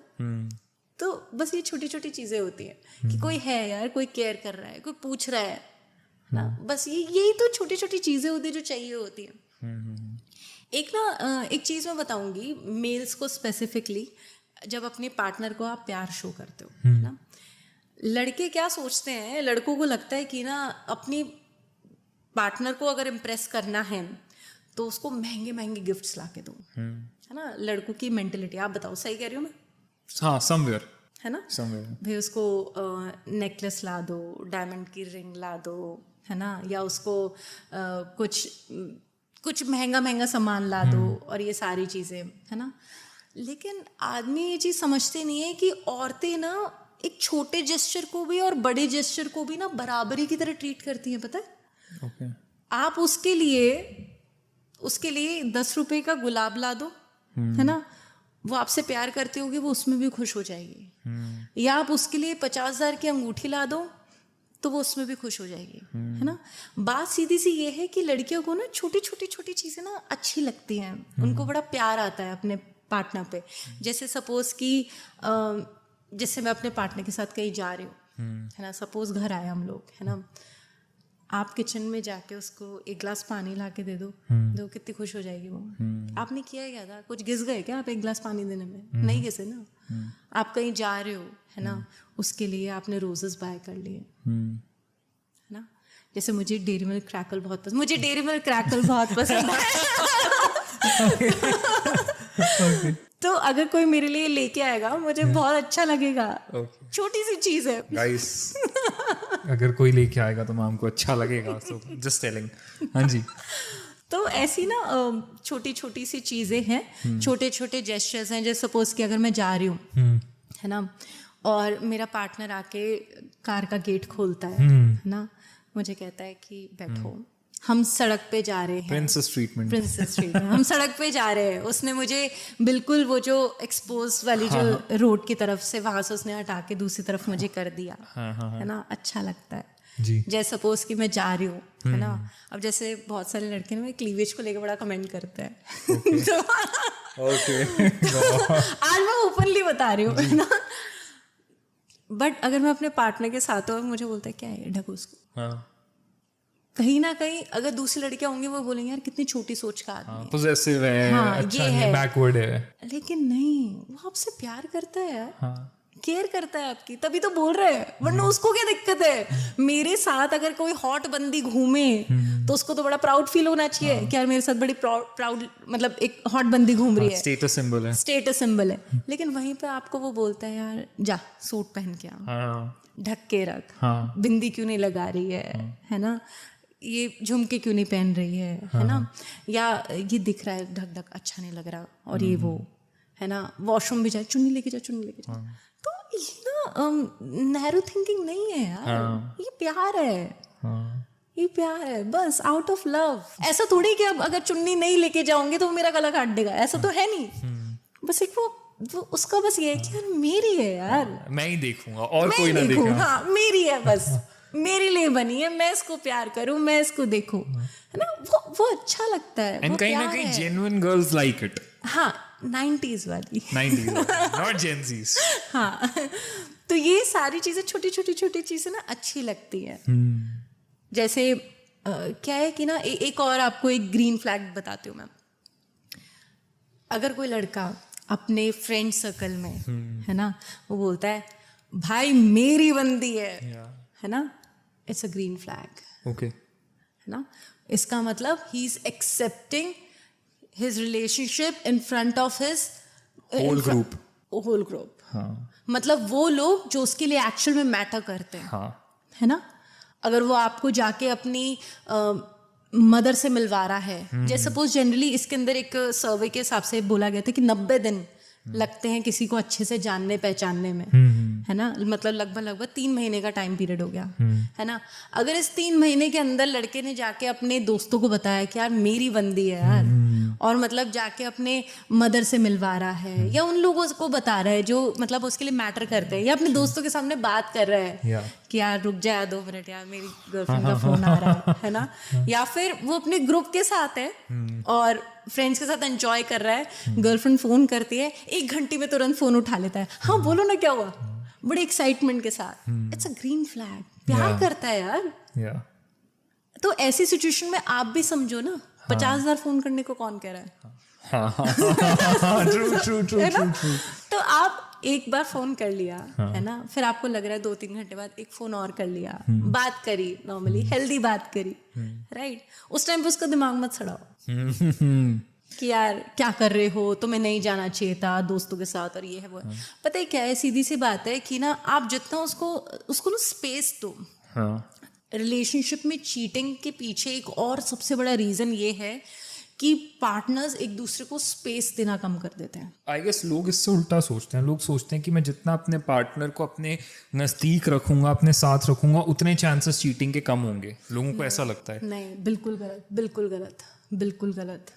तो बस ये छोटी छोटी चीजें होती हैं कि कोई है यार, कोई केयर कर रहा है, कोई पूछ रहा है ना, बस यही तो छोटी छोटी चीजें होती हैं जो चाहिए होती हैं। एक चीज़ मैं बताऊंगी मेल्स को स्पेसिफिकली, जब अपने पार्टनर को आप प्यार शो करते हो ना, लड़के क्या सोचते हैं, लड़कों को लगता है कि ना अपनी पार्टनर को अगर इम्प्रेस करना है तो उसको महंगे महंगे गिफ्ट्स ला के दो, है ना। लड़कों की मेंटेलिटी, आप बताओ सही कह रही हूँ मैं? हाँ, समवेयर है ना, भाई उसको नेकलेस ला दो, डायमंड की रिंग ला दो, है ना, या उसको कुछ महंगा महंगा सामान ला दो, और ये सारी चीज़ें, है ना। लेकिन आदमी ये चीज़ समझते नहीं है कि औरतें ना एक छोटे जेस्चर को भी और बड़े जेस्चर को भी ना बराबरी की तरह ट्रीट करती हैं, पता है। okay. आप उसके लिए 10 रुपए का गुलाब ला दो, है ना, वो आपसे प्यार करती होगी, वो उसमें भी खुश हो जाएगी। या आप उसके लिए 50,000 की अंगूठी ला दो, तो वो उसमें भी खुश हो जाएगी, है ना। बात सीधी सी ये है कि लड़कियों को ना छोटी छोटी चीज़ें ना अच्छी लगती हैं, उनको बड़ा प्यार आता है अपने पार्टनर पे। जैसे सपोज कि जैसे मैं अपने पार्टनर के साथ कहीं जा रही हूँ, है ना, सपोज घर आए हम लोग, है ना, आप किचन में जाके उसको एक गिलास पानी ला के दे दो, तो कितनी खुश हो जाएगी वो। आपने किया क्या था, कुछ घिस गए क्या आप एक गिलास पानी देने में? नहीं घिसे ना। आप कहीं जा रहे हो, है ना, उसके लिए आपने रोजेस बाय कर लिए, है ना। जैसे मुझे डेयरी मिल्क क्रैकल बहुत पसंद है। तो अगर कोई मेरे लिए लेके आएगा मुझे बहुत अच्छा लगेगा। छोटी सी चीज है गाइस, अगर कोई लेके आएगा तो मैम को अच्छा लगेगा, सो जस्ट टेलिंग। हाँ जी। तो ऐसी ना छोटी छोटी सी चीज़ें हैं, छोटे छोटे जेस्चर्स हैं। जैसे सपोज कि अगर मैं जा रही हूँ, है ना, और मेरा पार्टनर आके कार का गेट खोलता है ना, मुझे कहता है कि बैठो, हम सड़क पे जा रहे हैं, प्रिंसेस ट्रीटमेंट, हम सड़क पे जा रहे हैं। उसने मुझे बिल्कुल वो जो एक्सपोज वाली जो रोड की तरफ से वहां से उसने हटा के दूसरी तरफ मुझे कर दिया, है ना, अच्छा लगता है जी। जैसे सपोज कि मैं जा रही हूँ, है ना, अब जैसे बहुत सारे लड़के ना क्लीवेज को लेकर बड़ा कमेंट करते हैं। आज मैं ओपनली बता रही हूँ, है ना, बट अगर मैं अपने पार्टनर के साथ हूँ, मुझे बोलता है क्या है ढको उसको। कहीं ना कहीं अगर दूसरी लड़कियां होंगी वो बोलेंगे यार कितनी छोटी सोच का आदमी है, पोजेसिव है, अच्छा ये है, बैकवर्ड है। लेकिन नहीं, वो आपसे प्यार करता है यार, केयर करता है आपकी, तभी तो बोल रहे हैं, वरना उसको क्या दिक्कत है। मेरे साथ अगर कोई हॉट बंदी घूमे तो उसको तो बड़ा प्राउड फील होना चाहिए कि यार मेरे साथ बड़ी प्राउड, मतलब एक हॉट बंदी घूम रही है, स्टेटस सिंबल है। लेकिन वहीं पे आपको वो बोलता है यार जा सूट पहन के आ, ढक के रख, बिंदी क्यों नहीं लगा रही है ना, ये झुमके क्यों नहीं पहन रही है ना, या ये दिख रहा है ढक ढक अच्छा नहीं लग रहा, और ये वो, है ना, वॉशरूम भी जाए चुन्नी लेके जा। तो ये ना नैरो थिंकिंग नहीं है यार, ये प्यार है, ये प्यार है बस, आउट ऑफ लव। ऐसा थोड़ी कि अब अगर चुन्नी नहीं लेके जाऊंगी तो वो मेरा गला काट देगा, ऐसा तो है नहीं। बस एक वो उसका बस ये है कि यार मेरी है यार, मैं ही देखूंगा और कोई ना देखेगा, हाँ मेरी है बस, मेरे लिए बनी है, मैं इसको प्यार करूं, मैं इसको देखूं, है ना, वो अच्छा लगता है। एंड कहीं ना कहीं जेन्युइन गर्ल्स लाइक इट। हाँ 90s वाली, नॉट जेन ज़ीज़। हाँ तो ये सारी चीजें छोटी चीजें ना अच्छी लगती है। जैसे क्या है कि ना एक और आपको एक ग्रीन फ्लैग बताती हूँ मैं। अगर कोई लड़का अपने फ्रेंड सर्कल में, है ना, वो बोलता है भाई मेरी बंदी है ना, it's a green flag, okay, है ना। इसका मतलब ही is accepting his relationship in front of his whole group. मतलब वो लोग जो उसके लिए एक्चुअल में मैटर करते हैं, है ना। अगर वो आपको जाके अपनी मदर से मिलवा रहा है, जैसे सपोज जनरली इसके अंदर एक सर्वे के हिसाब से बोला गया था कि 90 दिन लगते हैं किसी को अच्छे से जानने पहचानने में, है ना, मतलब लगभग 3 महीने का टाइम पीरियड हो गया, है ना। अगर इस 3 महीने के अंदर लड़के ने जाके अपने दोस्तों को बताया कि यार मेरी बंदी है यार, और मतलब जाके अपने मदर से मिलवा रहा है, या उन लोगों को बता रहा है जो मतलब उसके लिए मैटर करते हैं, या अपने दोस्तों के सामने बात कर रहा है कि यार रुक जा 2 मिनट यार मेरी गर्लफ्रेंड का फोन आ रहा है ना, या फिर वो अपने ग्रुप के साथ है और फ्रेंड्स के साथ एंजॉय कर रहा है, गर्लफ्रेंड फोन करती है 1 घंटे में तुरंत फोन उठा लेता है, हाँ बोलो ना क्या हुआ, बड़े एक्साइटमेंट के साथ। इट्स अ ग्रीन फ्लैग, प्यार करता है यार। तो ऐसी सिचुएशन में आप भी समझो ना, 50,000 फोन करने को कौन कह रहा है? ट्रू। तो आप एक बार फोन कर लिया, है ना, फिर आपको लग रहा है 2-3 घंटे बाद एक फोन और कर लिया, बात करी, नॉर्मली हेल्दी बात करी, राइट। उस टाइम पे उसका दिमाग मत सड़ाओ कि यार क्या कर रहे हो, तुम्हें नहीं जाना चाहिए था दोस्तों के साथ, और ये है वो है। पता है क्या है, सीधी सी बात है कि ना आप जितना उसको ना स्पेस दो। रिलेशनशिप में चीटिंग के पीछे एक और सबसे बड़ा रीजन ये है कि पार्टनर्स एक दूसरे को स्पेस देना कम कर देते हैं। आई गेस लोग इससे उल्टा सोचते हैं। लोग सोचते हैं कि मैं जितना अपने पार्टनर को अपने नज़दीक रखूंगा, अपने साथ रखूंगा, उतने चांसेस चीटिंग के कम होंगे। लोगों को ऐसा लगता है। नहीं, बिल्कुल गलत।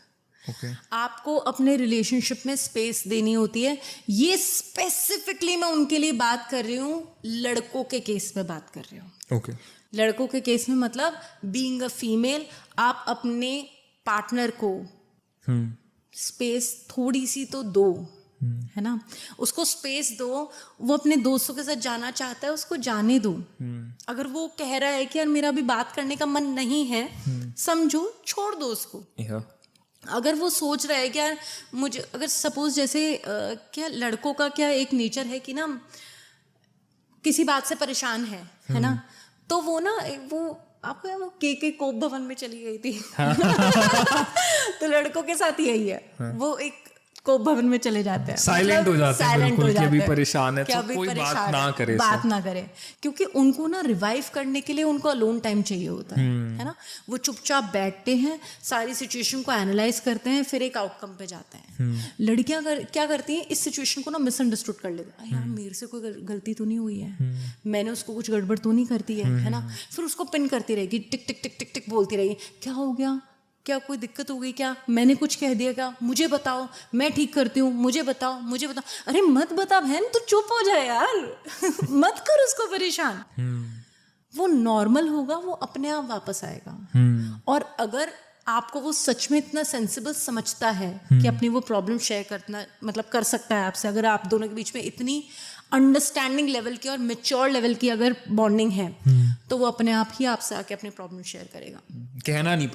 Okay. आपको अपने रिलेशनशिप में स्पेस देनी होती है। ये स्पेसिफिकली मैं उनके लिए बात कर रही हूँ, लड़कों के केस में बात कर रही हूँ। ओके लड़कों के केस में मतलब बीइंग अ फीमेल, आप अपने पार्टनर को स्पेस थोड़ी सी तो दो, है ना, उसको स्पेस दो। वो अपने दोस्तों के साथ जाना चाहता है, उसको जाने दो। अगर वो कह रहा है कि यार मेरा अभी बात करने का मन नहीं है, समझो, छोड़ दो उसको। अगर वो सोच रहा है कि यार मुझे, अगर सपोज जैसे क्या लड़कों का क्या एक नेचर है कि ना किसी बात से परेशान है ना, तो वो ना वो आपको वो के कोप भवन में चली गई थी तो लड़कों के साथ यही है, वो एक कोप भवन में चले जाते हैं, साइलेंट हो जाते हैं, बिल्कुल कि अभी परेशान है तो कोई बात ना करे, क्योंकि उनको ना रिवाइव करने के लिए उनको अलोन टाइम चाहिए होता है ना। वो चुपचाप बैठते हैं, सारी सिचुएशन को एनालाइज करते हैं, फिर एक आउटकम पे जाते हैं। लड़कियां क्या करती हैं, इस सिचुएशन को ना मिसअंडरस्टूड कर लेते हैं, यार मेरे से कोई गलती तो नहीं हुई है, मैंने उसको कुछ गड़बड़ तो नहीं करती है ना। फिर उसको पिन करती रहेगी, टिक टिक टिक टिक टिक बोलती रहेगी, क्या हो गया, क्या कोई दिक्कत हो गई, क्या मैंने कुछ कह दिया, क्या, मुझे बताओ, मैं ठीक करती हूँ, मुझे बताओ, मुझे बताओ। अरे मत बता बहन, तू चुप हो जाए यार मत कर उसको परेशान। वो नॉर्मल होगा, वो अपने आप वापस आएगा। और अगर आपको वो सच में इतना सेंसिबल समझता है कि अपनी वो प्रॉब्लम शेयर करना, मतलब कर सकता है आपसे, अगर आप दोनों के बीच में इतनी अंडरस्टैंडिंग लेवल की और मेच्योर लेवल की अगर बॉन्डिंग है, तो वो अपने आप ही आपसे आके अपनी प्रॉब्लम शेयर करेगा, कहना नहीं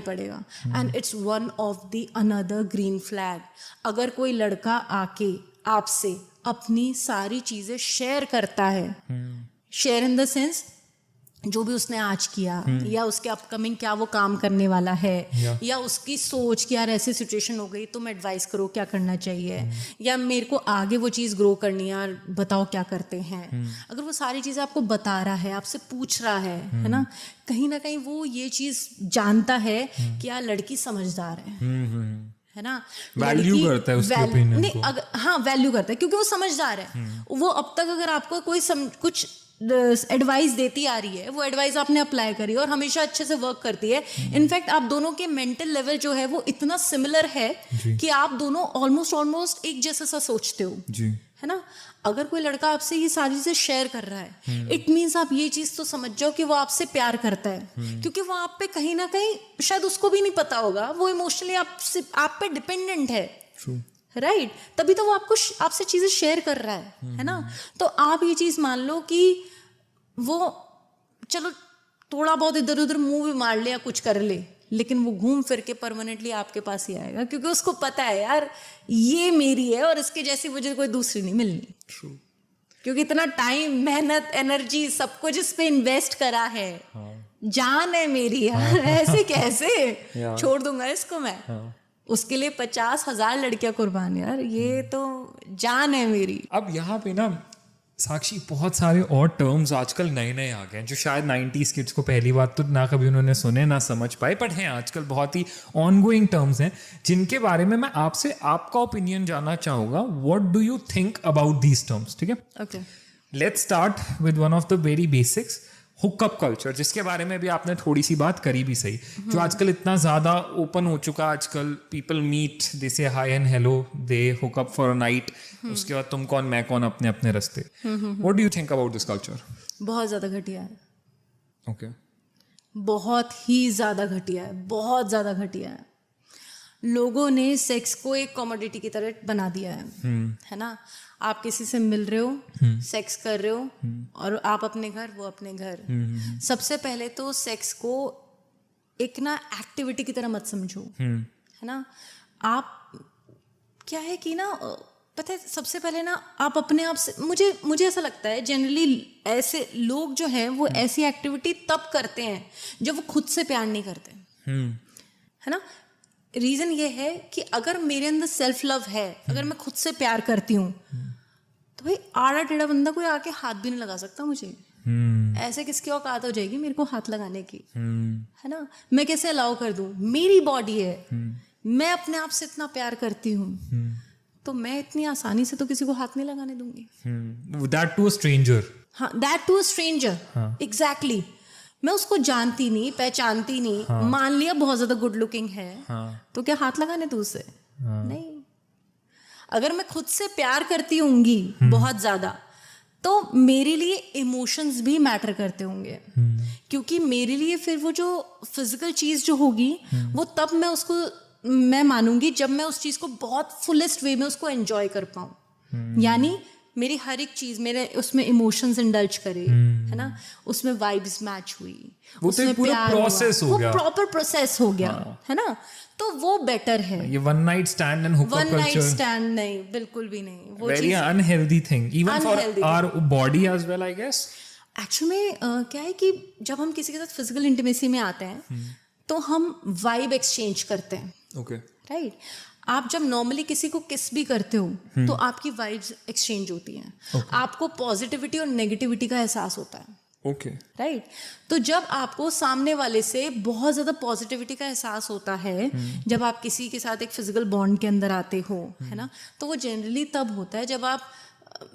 पड़ेगा। And it's one of the another green flag. अगर कोई लड़का आके आपसे अपनी सारी चीजें शेयर करता है, शेयर इन द सेंस जो भी उसने आज किया, या उसके अपकमिंग क्या वो काम करने वाला है, या उसकी सोच कि यार ऐसी सिचुएशन हो गई, तुम एडवाइस करो क्या करना चाहिए, या मेरे को आगे वो चीज़ ग्रो करनी है, यार बताओ क्या करते हैं। अगर वो सारी चीज़ें आपको बता रहा है, आपसे पूछ रहा है ना, कहीं ना कहीं वो ये चीज़ जानता है कि यार लड़की समझदार है ना, वैल्यू करता है उसके ओपिनियन को। हाँ, वैल्यू करता है क्योंकि वो समझदार है। वो अब तक अगर आपको कोई कुछ एडवाइस देती आ रही है, वो एडवाइस आपने अप्लाई करी और हमेशा अच्छे से वर्क करती है। इनफैक्ट आप दोनों के मेंटल लेवल जो है वो इतना सिमिलर है कि आप दोनों ऑलमोस्ट एक जैसा सा सोचते हो जी, है ना। अगर कोई लड़का आपसे ये सारी चीजें शेयर कर रहा है, इट मीन्स आप ये चीज तो समझ जाओ कि वो आपसे प्यार करता है, क्योंकि वो आप पे कहीं ना कहीं, शायद उसको भी नहीं पता होगा, वो इमोशनली आप पे डिपेंडेंट है, राइट तभी तो वो आपसे चीजें शेयर कर रहा है ना। तो आप ये चीज मान लो कि वो चलो थोड़ा बहुत इधर उधर मुंह भी मार ले या कुछ कर ले, लेकिन वो घूम फिर के परमानेंटली आपके पास ही आएगा, क्योंकि उसको पता है यार ये मेरी है और इसके जैसी मुझे कोई दूसरी नहीं मिलनी। क्योंकि इतना टाइम, मेहनत, एनर्जी, सब कुछ इस पे इन्वेस्ट करा है, जान है मेरी यार, ऐसे कैसे छोड़ दूंगा इसको मैं। उसके लिए 50,000 लड़कियां कुर्बान, यार ये तो जान है मेरी। अब यहाँ पे ना साक्षी बहुत सारे और टर्म्स आजकल नए नए आ गए हैं जो शायद 90s किड्स को पहली बात तो ना कभी उन्होंने सुने ना समझ पाए, बट हैं आजकल बहुत ही ऑनगोइंग टर्म्स हैं जिनके बारे में मैं आपसे आपका ओपिनियन जानना चाहूँगा। What do you think about these terms? ठीक है, okay, let's start with one of the very basics, hookup culture, जिसके बारे में भी आपने थोड़ी सी बात करी भी सही, जो आजकल इतना ज़्यादा ओपन हो चुका। आजकल people meet, they say hi and hello, they hook up for a night, उसके बाद तुम कौन मैं कौन, अपने अपने रास्ते। What do you think about this culture? बहुत ज़्यादा घटिया है। ओके, बहुत ही ज़्यादा घटिया है, बहुत ज़्यादा घटिया है। लोगों ने सेक्स को एक कॉमोडिटी की तरह बना दिया है ना। आप किसी से मिल रहे हो, सेक्स कर रहे हो, और आप अपने घर, वो अपने घर। सबसे पहले तो सेक्स को एक ना एक्टिविटी की तरह मत समझो, है ना। आप क्या है कि ना, पता है, सबसे पहले ना आप अपने आप से, मुझे ऐसा लगता है जनरली ऐसे लोग जो हैं वो ऐसी एक्टिविटी तब करते हैं जब वो खुद से प्यार नहीं करते, है ना। रीज़न ये है कि अगर मेरे अंदर सेल्फ लव है, अगर मैं खुद से प्यार करती हूँ, तो भाई आड़ा टेढ़ा बंदा कोई आके हाथ भी नहीं लगा सकता मुझे। ऐसे किसकी औकात हो जाएगी मेरे को हाथ लगाने की, है ना। मैं कैसे अलाउ कर दूँ? मेरी बॉडी है, मैं अपने आप से इतना प्यार करती हूँ, तो मैं इतनी आसानी से तो किसी को हाथ नहीं लगाने दूंगी। That too a stranger. हाँ, that too a stranger, exactly. मैं उसको जानती नहीं, पहचानती नहीं, मान लिया बहुत ज्यादा गुड लुकिंग है, तो क्या हाथ लगाने दूँ उससे? नहीं। अगर मैं खुद से प्यार करती होंगी बहुत ज्यादा, तो मेरे लिए इमोशंस भी मैटर करते होंगे, क्योंकि मेरे लिए फिर वो जो फिजिकल चीज जो होगी वो तब मैं मानूंगी जब मैं उस चीज को बहुत फुलेस्ट वे में उसको एंजॉय कर पाऊं। यानी मेरी हर एक चीज मेरे उसमें इमोशंस इंडल्ज करे, है ना, उसमें वाइब्स मैच हुई, वो तो उसमें एक पूरा प्यार प्रोसेस हुआ, हो वो गया, प्रॉपर प्रोसेस हो गया, है ना, तो वो बेटर है। ये one night stand and hookup one night culture, stand नहीं, बिल्कुल भी नहीं। वो वेरी चीज unhealthy thing even for Unhealthy our body as well, I guess. Actually में क्या है कि जब हम किसी के साथ फिजिकल इंटीमेसी में आते हैं तो हम वाइब एक्सचेंज करते हैं, ओके, राइट। आप जब नॉर्मली किसी को किस भी करते हो तो आपकी वाइब्स एक्सचेंज होती हैं, आपको पॉजिटिविटी और नेगेटिविटी का एहसास होता है, ओके, राइट। तो जब आपको सामने वाले से बहुत ज़्यादा पॉजिटिविटी का एहसास होता है, जब आप किसी के साथ एक फिजिकल बॉन्ड के अंदर आते हो, है ना, तो वो जनरली तब होता है जब आप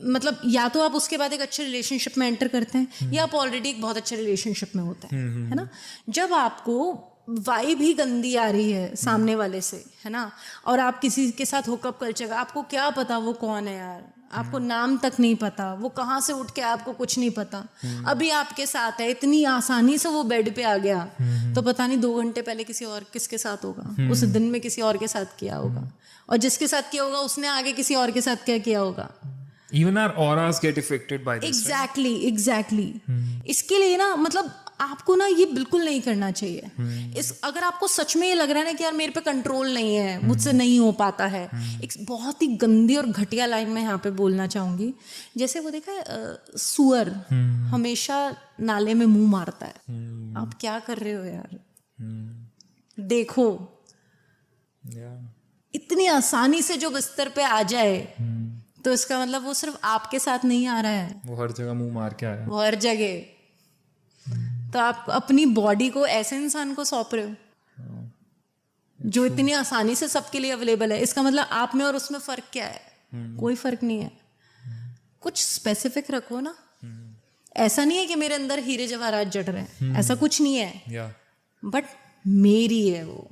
मतलब या तो आप उसके बाद एक अच्छे रिलेशनशिप में एंटर करते हैं या आप ऑलरेडी एक बहुत अच्छे रिलेशनशिप में होते हैं, है ना। जब आपको वाइब ही गंदी आ रही है सामने वाले से, है ना, और आप किसी के साथ हुकअप कर चुका, आपको क्या पता वो कौन है यार, आपको नाम तक नहीं पता, वो कहाँ से उठ के आपको कुछ नहीं पता, अभी आपके साथ है, इतनी आसानी से वो बेड पे आ गया, तो पता नहीं 2 घंटे पहले किसी और किसके साथ होगा, उस दिन में किसी और के साथ किया होगा, और जिसके साथ किया होगा उसने आगे किसी और के साथ क्या किया होगा। even our auras get affected by this, exactly. इसके लिए ना मतलब आपको ना ये बिल्कुल नहीं करना चाहिए। अगर आपको सच में ये लग रहा है ना कि यार मेरे पे कंट्रोल नहीं है, मुझसे नहीं हो पाता है, एक बहुत ही गंदी और घटिया लाइन मैं यहाँ पे बोलना चाहूंगी। जैसे वो देखा है सुअर हमेशा नाले में मुंह मारता है, आप क्या कर रहे हो यार, देखो इतनी आसानी से जो बिस्तर पे आ जाए तो इसका मतलब वो सिर्फ आपके साथ नहीं आ रहा है, वो हर जगह मुंह मार के आया, वो हर जगह। तो आप अपनी बॉडी को ऐसे इंसान को सौंप रहे हो जो इतनी आसानी से सबके लिए अवेलेबल है। इसका मतलब आप में और उसमें फर्क क्या है? कोई फर्क नहीं है। कुछ स्पेसिफिक रखो ना। ऐसा नहीं है कि मेरे अंदर हीरे जवाहरात जड़ रहे हैं, ऐसा कुछ नहीं है, बट मेरी है वो।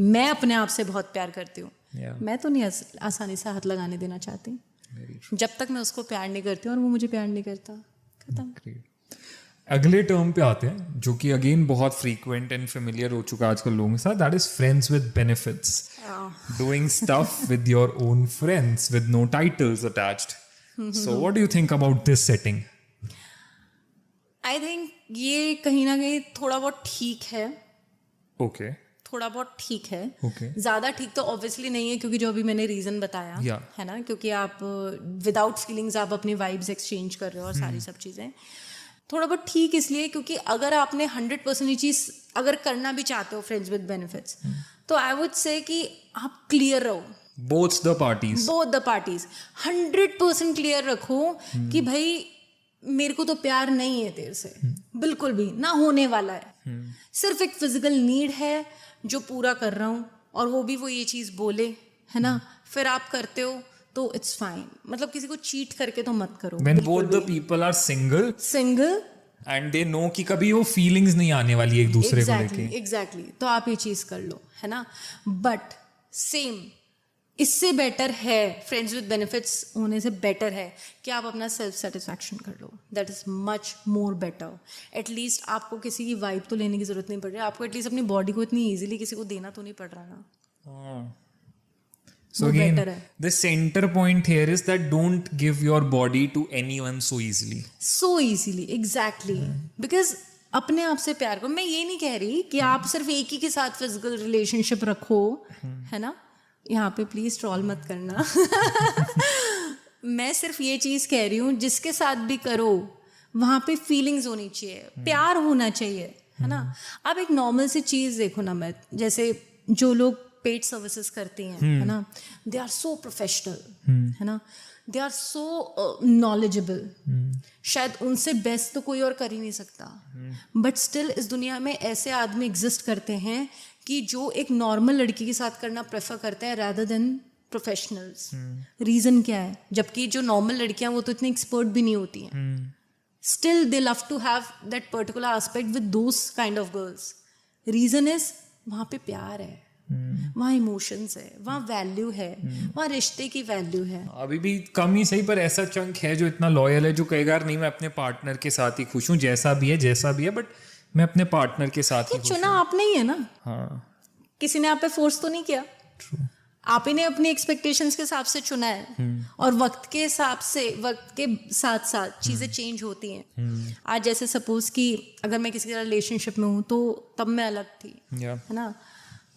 मैं अपने आप से बहुत प्यार करती हूँ, मैं तो नहीं आसानी से हाथ लगाने देना चाहती जब तक मैं उसको प्यार नहीं करती और वो मुझे प्यार नहीं करता। खत्म। अगले टर्म पे आते हैं जो कि अगेन बहुत फ्रीक्वेंट एंड फेमिलियर हो चुका है आजकल लोगों के साथ, that is friends with benefits, doing stuff with your own friends with no titles attached. So what do you think about this setting? I think ये कहीं ना कहीं थोड़ा बहुत ठीक है। ओके, थोड़ा बहुत ठीक है। Okay. ज़्यादा ठीक तो ऑब्वियसली नहीं है, क्योंकि जो अभी मैंने रीज़न बताया है ना, क्योंकि आप विदाउट फीलिंग्स आप अपनी वाइब्स एक्सचेंज कर रहे हो और सारी सब चीज़ें। थोड़ा बहुत ठीक इसलिए क्योंकि अगर आपने 100% ये चीज़ अगर करना भी चाहते हो फ्रेंड्स विद बेनिफिट्स, तो आई वुड से कि आप क्लियर रहो, बोथ द पार्टीज 100% क्लियर रखो कि भाई मेरे को तो प्यार नहीं है तेरे से, बिल्कुल भी ना होने वाला है, सिर्फ एक फिजिकल नीड है जो पूरा कर रहा हूँ, और वो भी वो ये चीज़ बोले, है ना, फिर आप करते हो तो इट्स फाइन। मतलब किसी को चीट करके तो मत करो। When both the people are single and they know कि कभी वो फीलिंग्स नहीं आने वाली एक दूसरे को लेके, एग्जैक्टली, तो आप ये चीज़ कर लो, है ना। बट सेम इससे बेटर है, फ्रेंड्स विद बेनिफिट्स होने से बेटर है कि आप अपना सेल्फ सेटिस्फैक्शन कर लो। That is much more better. At least आपको किसी की वाइब तो लेने की जरूरत नहीं पड़ रही, आपको एटलीस्ट अपनी बॉडी को इतनी इजीली किसी को देना तो नहीं पड़ रहा ना। So again, the center point here is that don't give your body to anyone so easily. Exactly. Because अपने आप से प्यार करो। मैं ये नहीं कह रही कि आप सिर्फ एक ही के साथ फिजिकल रिलेशनशिप रखो, है ना, यहाँ पे प्लीज ट्रॉल मत करना। मैं सिर्फ ये चीज़ कह रही हूँ, जिसके साथ भी करो वहाँ पे फीलिंग्स होनी चाहिए, प्यार होना चाहिए, है ना। आप एक नॉर्मल सी चीज़ देखो ना, मैं जैसे जो लोग पेड सर्विसेज करती हैं, है ना, दे आर सो प्रोफेशनल, है ना, दे आर सो नॉलेजेबल। शायद उनसे बेस्ट तो कोई और कर ही नहीं सकता, बट स्टिल इस दुनिया में ऐसे आदमी एग्जिस्ट करते हैं कि जो एक नॉर्मल लड़की के साथ करना प्रेफर करते हैं रादर देन प्रोफेशनल्स। रीज़न क्या है? जबकि जो नॉर्मल लड़कियां वो तो इतनी एक्सपर्ट भी नहीं होती हैं, still they love to have that particular aspect with those kind of girls. Reason is वहाँ पे प्यार है, वहाँ इमोशंस है, वहाँ वैल्यू है, वहाँ रिश्ते की वैल्यू है. अभी भी कम ही सही, पर ऐसा चंक है जो इतना लॉयल है, जो कहेगा नहीं मैं अपने पार्टनर के साथ ही खुश हूँ, जैसा भी है, बट मैं अपने पार्टनर के साथ ही खुश चुना आपने ही है ना. हाँ, किसी ने आप पे फोर्स तो नहीं किया. ट्रू. आप ही ने अपनी एक्सपेक्टेशंस के हिसाब से चुना है. और वक्त के हिसाब से, वक्त के साथ साथ चीज़ें चेंज होती हैं. आज जैसे सपोज कि अगर मैं किसी के रिलेशनशिप में हूँ तो तब मैं अलग थी, या है ना.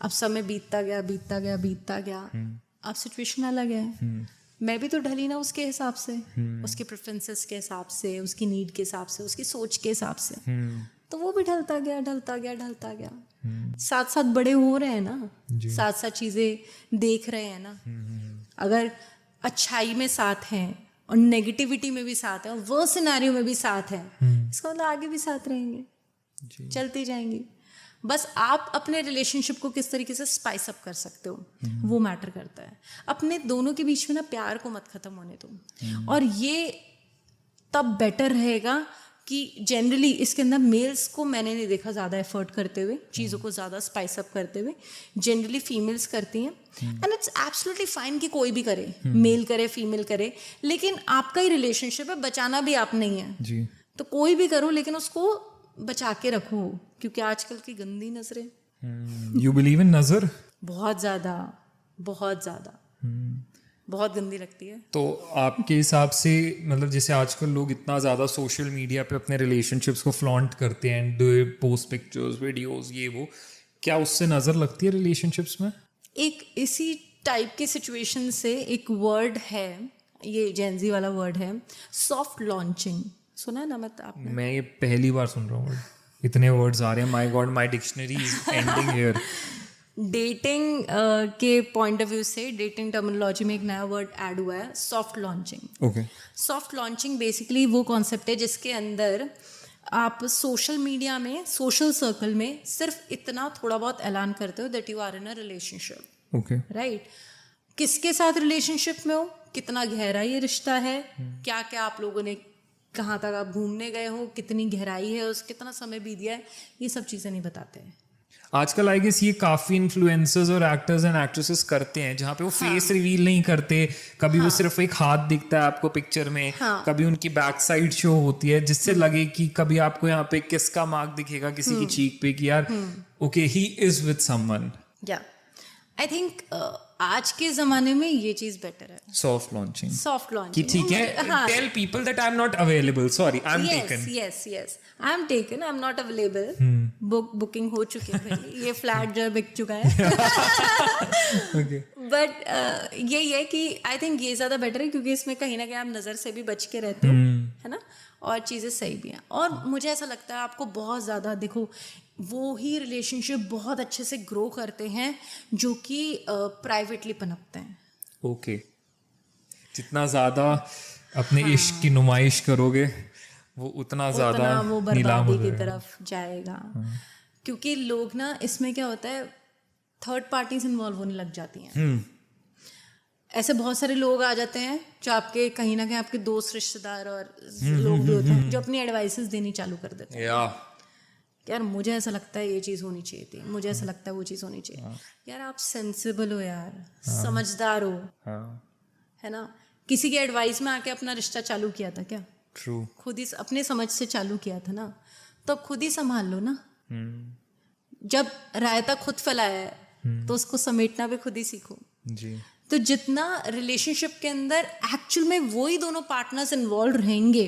अब समय बीतता गया. अब सिचुएशन अलग है. मैं भी तो ढली ना उसके हिसाब से, उसके प्रेफरेंसेस के हिसाब से, उसकी नीड के हिसाब से, उसकी सोच के हिसाब से. तो वो भी ढलता गया. साथ साथ बड़े हो रहे हैं ना, साथ साथ चीज़ें देख रहे हैं ना. अगर अच्छाई में साथ हैं और नेगेटिविटी में भी साथ हैं और वो सिनेरियो में भी साथ हैं, इसका मतलब आगे भी साथ रहेंगे, चलती जाएंगी. बस आप अपने रिलेशनशिप को किस तरीके से स्पाइस अप कर सकते हो, वो मैटर करता है. अपने दोनों के बीच में ना प्यार को मत ख़त्म होने दो. और ये तब बेटर रहेगा कि जनरली इसके अंदर मेल्स को मैंने नहीं देखा ज़्यादा एफर्ट करते हुए, चीज़ों को ज़्यादा स्पाइस अप करते हुए. जनरली फीमेल्स करती हैं. एंड इट्स एब्सोल्युटली फाइन कि कोई भी करे, मेल करे, फीमेल करे, लेकिन आपका ही रिलेशनशिप है, बचाना भी आप नहीं है जी. तो कोई भी करो, लेकिन उसको बचा के रखो, क्योंकि आजकल की गंदी नजरें. यू बिलीव इन नजर? बहुत ज़्यादा बहुत गंदी लगती है. तो आपके हिसाब से मतलब जैसे आजकल लोग इतना ज़्यादा सोशल मीडिया पे अपने रिलेशनशिप्स को फ्लॉन्ट करते हैं एंड पोस्ट पिक्चर्स, वीडियोस, ये वो, क्या उससे नज़र लगती है रिलेशनशिप्स में? एक इसी टाइप की सिचुएशन से एक वर्ड है, ये जेंजी वाला वर्ड है, सॉफ्ट लॉन्चिंग. सुना है ना मत आपने? मैं ये पहली बार सुन रहा हूँ. इतने वर्ड्स आ रहे हैं, my god, my dictionary is ending here. Dating के पॉइंट ऑफ व्यू से डेटिंग टर्मिनोलॉजी में एक नया वर्ड ऐड हुआ है, soft launching. Okay. Soft launching basically वो कॉन्सेप्ट है जिसके अंदर आप सोशल मीडिया में, सोशल सर्कल में सिर्फ इतना थोड़ा बहुत ऐलान करते हो that you are in a relationship. Okay. Right. किसके साथ रिलेशनशिप में हो, कितना गहरा ये रिश्ता है, क्या क्या आप लोगों ने, कहाँ तक आप घूमने गए हो, कितनी गहराई है, उस कितना समय बीत गया है, ये सब चीज़ें नहीं बताते हैं. आजकल आई गेस ये काफ़ी इन्फ्लुएंसर्स और एक्टर्स एंड एक्ट्रेसेस करते हैं, जहाँ पे वो फेस रिवील नहीं करते. कभी वो सिर्फ एक हाथ दिखता है आपको पिक्चर में, कभी उनकी बैक साइड शो होती है, जिससे लगे कि कभी आपको यहाँ पे किसका मार्क दिखेगा किसी की चीक पे कि यार okay he is with someone. या आई थिंक आज के ज़माने में ये चीज़ बेटर है, सॉफ्ट लॉन्चिंग. कि ठीक है, tell people that I am not available, sorry, I am taken. Yes I am taken, I am not available. Booking हो चुकी है भाई, ये फ्लैट जो बिक चुका है. बट यही है कि आई थिंक ये ज़्यादा बेटर है, क्योंकि इसमें कहीं ना कहीं आप नज़र से भी बच के रहते हो, है ना, और चीज़ें सही भी हैं. और मुझे ऐसा लगता है आपको बहुत ज़्यादा, देखो, वो ही रिलेशनशिप बहुत अच्छे से ग्रो करते हैं जो कि प्राइवेटली पनपते हैं. ओके. जितना ज़्यादा अपने इश्क की नुमाइश करोगे वो उतना ज़्यादा वो बर्बादी की तरफ जाएगा. क्योंकि लोग ना, इसमें क्या होता है, थर्ड पार्टीज इन्वॉल्व होने लग जाती हैं. ऐसे बहुत सारे लोग आ जाते हैं जो आपके कहीं ना कहीं आपके दोस्त, रिश्तेदार और लोग भी होते हैं जो अपनी एडवाइसेस देनी चालू कर देते हैं. यार मुझे ऐसा लगता है ये चीज़ होनी चाहिए थी, मुझे ऐसा लगता है वो चीज़ होनी चाहिए. यार आप सेंसिबल हो यार, समझदार हो, है ना. किसी की एडवाइस में आके अपना रिश्ता चालू किया था क्या? ट्रू. खुद ही अपने समझ से चालू किया था ना, तो खुद ही संभाल लो ना. जब रायता खुद फैलाया है तो उसको समेटना भी खुद ही सीखो जी. तो जितना रिलेशनशिप के अंदर एक्चुअल में वही दोनों पार्टनर्स इन्वॉल्व रहेंगे,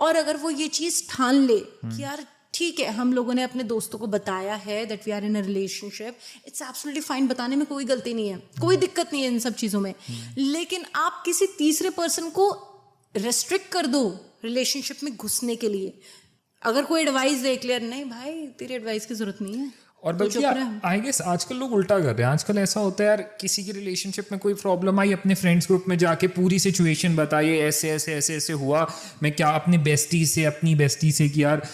और अगर वो ये चीज़ ठान ले कि यार ठीक है, हम लोगों ने अपने दोस्तों को बताया है that we are in a relationship, it's absolutely fine, बताने में कोई गलती नहीं है, कोई दिक्कत नहीं है इन सब चीज़ों में. लेकिन आप किसी तीसरे पर्सन को रेस्ट्रिक्ट कर दो रिलेशनशिप में घुसने के लिए. अगर कोई एडवाइस दे क्लियर, नहीं भाई तेरी एडवाइस की जरूरत नहीं है. और बल्कि आई गेस आजकल लोग उल्टा कर रहे हैं. आजकल ऐसा होता है यार, किसी की रिलेशनशिप में कोई प्रॉब्लम आई, अपने फ्रेंड्स ग्रुप में जाके पूरी सिचुएशन बताइए, ऐसे ऐसे ऐसे ऐसे हुआ, मैं क्या अपने बेस्टी से, अपनी बेस्टी से कि यार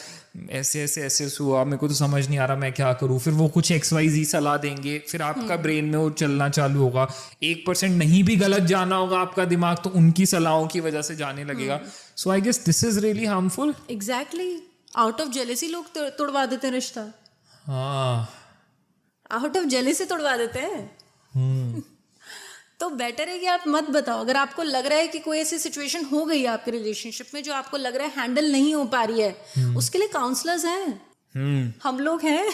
ऐसे ऐसे ऐसे हुआ, मेरे को तो समझ नहीं आ रहा मैं क्या करूँ, फिर वो कुछ XYZ सलाह देंगे, फिर आपका ब्रेन में वो चलना चालू होगा, 1% नहीं भी गलत जाना होगा आपका दिमाग तो उनकी सलाहों की वजह से जाने लगेगा. So I guess this is really harmful. Exactly. Out of jealousy लोग तोड़वा देते हैं रिश्ता. हाँ, आउट ऑफ जेलेसी तोड़वा देते हैं. तो बेटर है कि आप मत बताओ. अगर आपको लग रहा है कि कोई ऐसी सिचुएशन हो गई है आपके रिलेशनशिप में जो आपको लग रहा है हैंडल नहीं हो पा रही है, उसके लिए काउंसलर्स हैं. हम लोग हैं.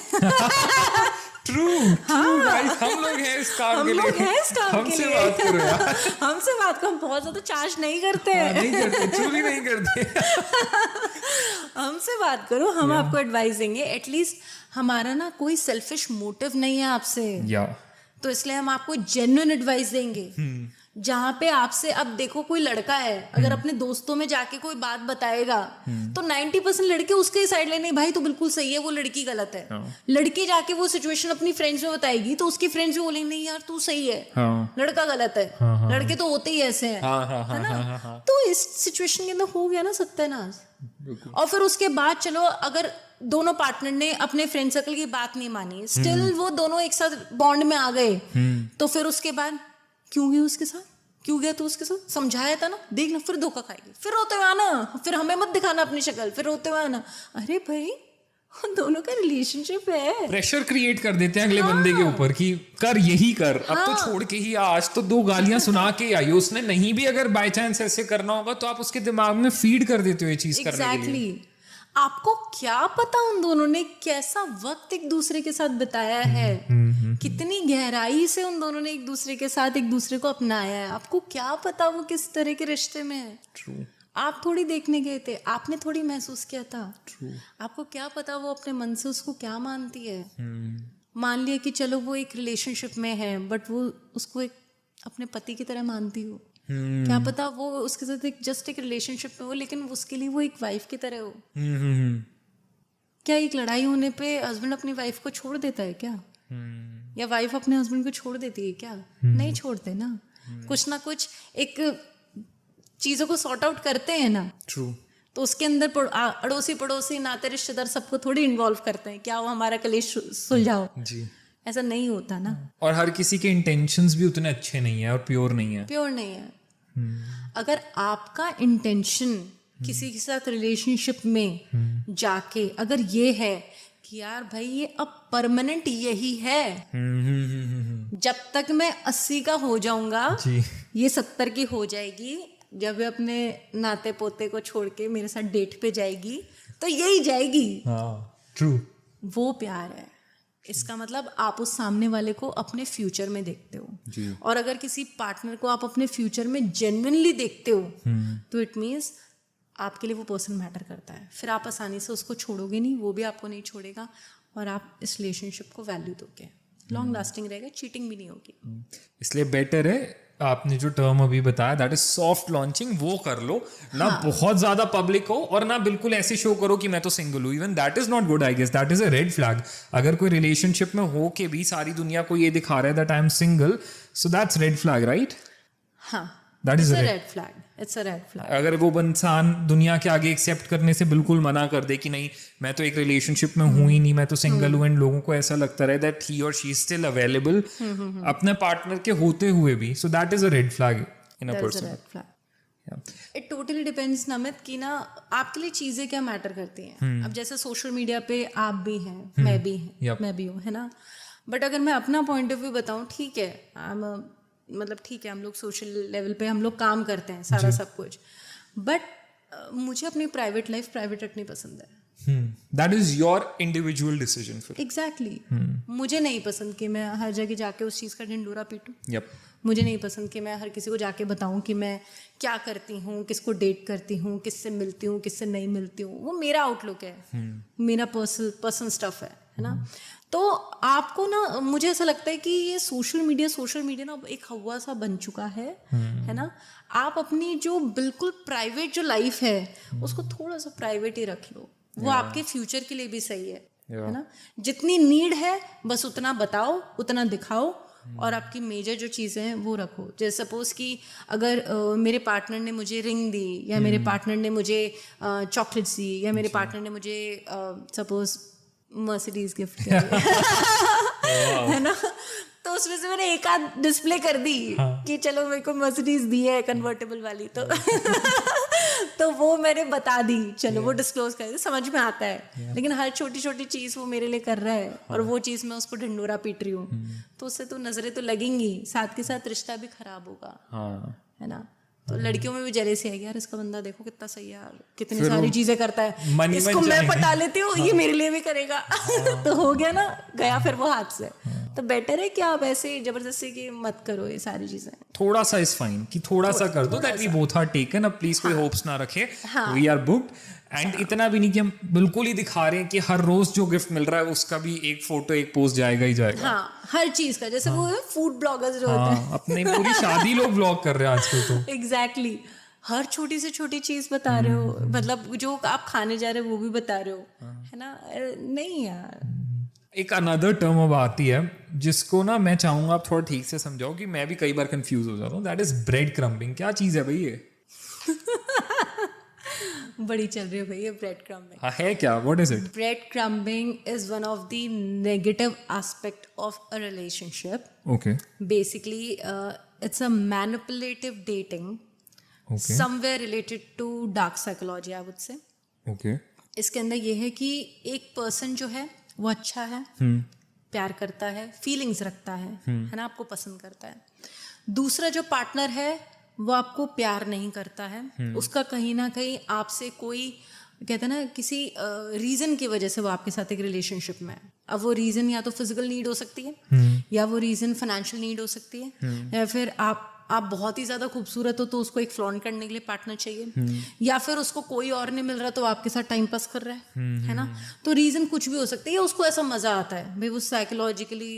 ट्रू गाइस, हम लोग हैं इस काम के लिए. हम लोग हैं इस काम के लिए. हमसे बात करो यार. हमसे बात करो. हम बहुत ज्यादा चार्ज नहीं करते हैं. नहीं करते, ट्रूली नहीं करते. हमसे बात करो, हम आपको एडवाइस देंगे. एटलीस्ट हमारा ना कोई सेल्फिश मोटिव नहीं है आपसे. तो इसलिए हम आपको जेन्युइन एडवाइस देंगे. जहाँ पे आपसे, अब देखो कोई लड़का है अगर अपने दोस्तों में जाके कोई बात बताएगा तो 90% लड़के उसके ही साइड ले, नहीं भाई तो बिल्कुल सही है, वो लड़की गलत है. लड़की जाके वो सिचुएशन अपनी फ्रेंड्स में बताएगी तो उसकी फ्रेंड्स भी बोलेंगे नहीं यार तू सही है, लड़का गलत है. लड़के तो होते ही ऐसे हैं, है ना. तो इस सिचुएशन के अंदर हो गया ना सत्यानाश. और फिर उसके बाद चलो अगर दोनों पार्टनर ने अपने फ्रेंड सर्कल की बात नहीं मानी, स्टिल वो दोनों एक साथ बॉन्ड में आ गए, तो फिर उसके बाद क्यों गई उसके साथ, क्यों गया तू उसके साथ, समझाया था ना, देखना फिर धोखा खाएगी, फिर रोते हुए आना, फिर हमें मत दिखाना अपनी शक्ल, फिर रोते हुए आना. अरे भाई दोनों का रिलेशनशिप है. प्रेशर क्रिएट कर देते हैं अगले बंदे के ऊपर कि कर यही कर, अब तो छोड़ के ही, आज तो 2 गालियां सुना के आई, उसने नहीं भी अगर बाय चांस ऐसे करना होगा तो आप उसके दिमाग में फीड कर देते हो ये चीज करने के लिए. आपको क्या पता उन दोनों ने कैसा वक्त एक दूसरे के साथ बिताया है, कितनी गहराई से उन दोनों ने एक दूसरे के साथ एक दूसरे को अपनाया है. आपको क्या पता वो किस तरह के रिश्ते में है. ट्रू. आप थोड़ी देखने गए थे, आपने थोड़ी महसूस किया था. आपको क्या पता वो अपने मन से उसको क्या मानती है. मान लिया कि चलो वो एक रिलेशनशिप में है बट वो उसको एक अपने पति की तरह मानती हो. क्या पता वो उसके साथ एक जस्ट एक रिलेशनशिप में हो लेकिन उसके लिए वो एक वाइफ की तरह हो. क्या एक लड़ाई होने पे हस्बैंड अपनी वाइफ को छोड़ देता है क्या, या वाइफ अपने हस्बैंड को छोड़ देती है क्या. नहीं छोड़ते ना. कुछ ना कुछ एक चीजों को सॉर्ट आउट करते हैं ना. ट्रू. तो उसके अंदर अड़ोसी पड़ोसी नाते रिश्तेदार सबको थोड़ी इन्वॉल्व करते हैं, क्या वो हमारा कलेश सुलझाओ जी. ऐसा नहीं होता ना. और हर किसी के इंटेंशंस भी उतने अच्छे नहीं है और प्योर नहीं है. प्योर नहीं है. अगर आपका इंटेंशन किसी के साथ रिलेशनशिप में जाके अगर ये है कि यार भाई ये अब परमानेंट यही है, जब तक मैं 80 का हो जाऊंगा ये 70 की हो जाएगी, जब वे अपने नाते पोते को छोड़ के मेरे साथ डेट पे जाएगी तो यही जाएगी. ट्रू. वो प्यार है. इसका मतलब आप उस सामने वाले को अपने फ्यूचर में देखते हो जी. और अगर किसी पार्टनर को आप अपने फ्यूचर में जेन्युइनली देखते हो तो इट मीन्स आपके लिए वो पर्सन मैटर करता है. फिर आप आसानी से उसको छोड़ोगे नहीं, वो भी आपको नहीं छोड़ेगा और आप इस रिलेशनशिप को वैल्यू दोगे. लॉन्ग लास्टिंग रहेगा, चीटिंग भी नहीं होगी. इसलिए बेटर है आपने जो टर्म अभी बताया दैट इज सॉफ्ट लॉन्चिंग, वो कर लो ना. बहुत ज्यादा पब्लिक हो और ना बिल्कुल ऐसे शो करो कि मैं तो सिंगल हूँ. Even that is not good. I guess that is a red flag. अगर कोई रिलेशनशिप में हो के भी सारी दुनिया को ये दिखा रहा है that I am single, so that's red flag, right. हाँ, that is a red flag. It's a red flag. अगर वो इंसान दुनिया के आगे एक्सेप्ट करने से बिल्कुल मना कर दे कि नहीं मैं तो एक रिलेशनशिप में हूं ही नहीं, मैं तो सिंगल हूं, एंड लोगों को ऐसा लगता रहे दैट ही और शी इज स्टिल अवेलेबल अपने पार्टनर के होते हुए भी, so that is a red flag in a person. It totally depends Namit कि ना आपके लिए चीजें क्या मैटर करती हैं. अब जैसे सोशल मीडिया पे आप भी हैं, मैं भी हैं, मैं भी हूँ, है ना. बट अगर मैं अपना पॉइंट ऑफ व्यू बताऊँ, ठीक है मतलब ठीक है हम लोग सोशल लेवल पे हम लोग काम करते हैं सारा सब कुछ, बट मुझे अपनी प्राइवेट लाइफ प्राइवेट रखनी पसंद है. That is your individual decision. Exactly. मुझे नहीं पसंद कि मैं हर जगह जाके उस चीज़ का ढिंडोरा पीटूं. मुझे नहीं पसंद कि मैं हर किसी को जाके बताऊं कि मैं क्या करती हूँ, किसको डेट करती हूँ, किससे मिलती हूँ, किससे नहीं मिलती हूँ. वो मेरा आउटलुक है, मेरा पर्सनल स्टफ है ना. तो आपको ना, मुझे ऐसा लगता है कि ये सोशल मीडिया ना एक हवा सा बन चुका है ना. आप अपनी जो बिल्कुल प्राइवेट जो लाइफ है उसको थोड़ा सा प्राइवेट ही रख लो. वो आपके फ्यूचर के लिए भी सही है ना. जितनी नीड है बस उतना बताओ, उतना दिखाओ, और आपकी मेजर जो चीज़ें हैं वो रखो। जैसे सपोज कि अगर मेरे पार्टनर ने मुझे रिंग दी, या मेरे पार्टनर ने मुझे चॉकलेट्स दी, या मेरे पार्टनर ने मुझे सपोज मर्सिडीज गिफ्ट किया है ना, तो उसमें से मैंने एक आध डिस्प्ले कर दी कि चलो मेरे को मर्सिडीज दी है कन्वर्टेबल वाली, तो तो वो मैंने बता दी, चलो वो डिस्क्लोज कर दी, समझ में आता है। लेकिन हर छोटी छोटी चीज़ वो मेरे लिए कर रहा है और वो चीज़ मैं उसको ढंडोरा पीट रही हूँ, तो उससे तो नजरें तो लगेंगी, साथ के साथ रिश्ता भी खराब होगा, है ना। तो लड़कियों में भी जेलेसी है, यार इसका बंदा देखो कितना सही है यार, कितनी सारी चीजें करता है, इसको मैं पटा लेती हूँ, ये मेरे लिए भी करेगा तो हो गया ना, गया फिर वो हाथ से। तो बेटर है कि आप ऐसे जबरदस्ती की मत करो ये सारी चीजें, थोड़ा सा इज फाइन कि थोड़ा सा कर दो, that we both are taken. अब प्लीज कोई होप्स ना रखे, वी आर बुक्ड। एंड इतना भी नहीं कि हम बिल्कुल ही दिखा रहे हैं कि हर रोज जो गिफ्ट मिल रहा है उसका भी एक फोटो एक पोस्ट जाएगा ही जाएगा। हाँ, हर चीज का, जैसे वो फूड ब्लॉगर्स जो होते हैं, अपनी पूरी शादी लोग ब्लॉग कर रहे हैं आजकल तो। एग्जैक्टली, हर छोटी से छोटी चीज बता रहे हो, मतलब जो आप खाने जा रहे हो वो भी बता रहे हो, है ना। नहीं यार, एक अनदर टर्म अब आती है जिसको ना मैं चाहूंगा आप थोड़ा ठीक से समझाओ, कि मैं भी कई बार कंफ्यूज हो जाता हूँ। That is bread crumbing. क्या चीज है भाई ये? बड़ी चल रही है भाई ये ब्रेड क्रम्बिंग। हाँ, है क्या? What is it? Bread crumbing is one of the negative aspect of a relationship. Okay, basically it's a manipulative dating, somewhere related to dark psychology, I would say. Okay, इसके अंदर ये है कि एक person जो है वो अच्छा है, प्यार करता है, फीलिंग्स रखता है ना, आपको पसंद करता है। दूसरा जो पार्टनर है वो आपको प्यार नहीं करता है, उसका कहीं ना कहीं आपसे कोई, कहते हैं ना, किसी रीज़न की वजह से वो आपके साथ एक रिलेशनशिप में है। अब वो रीज़न या तो फिजिकल नीड हो सकती है, या वो रीज़न फाइनेंशियल नीड हो सकती है, या फिर आप बहुत ही ज़्यादा खूबसूरत हो तो उसको एक फ्लॉन्ट करने के लिए पार्टनर चाहिए, या फिर उसको कोई और नहीं मिल रहा तो आपके साथ टाइम पास कर रहा है ना। तो रीज़न कुछ भी हो सकता है, या उसको ऐसा मज़ा आता है भाई, वो साइकोलॉजिकली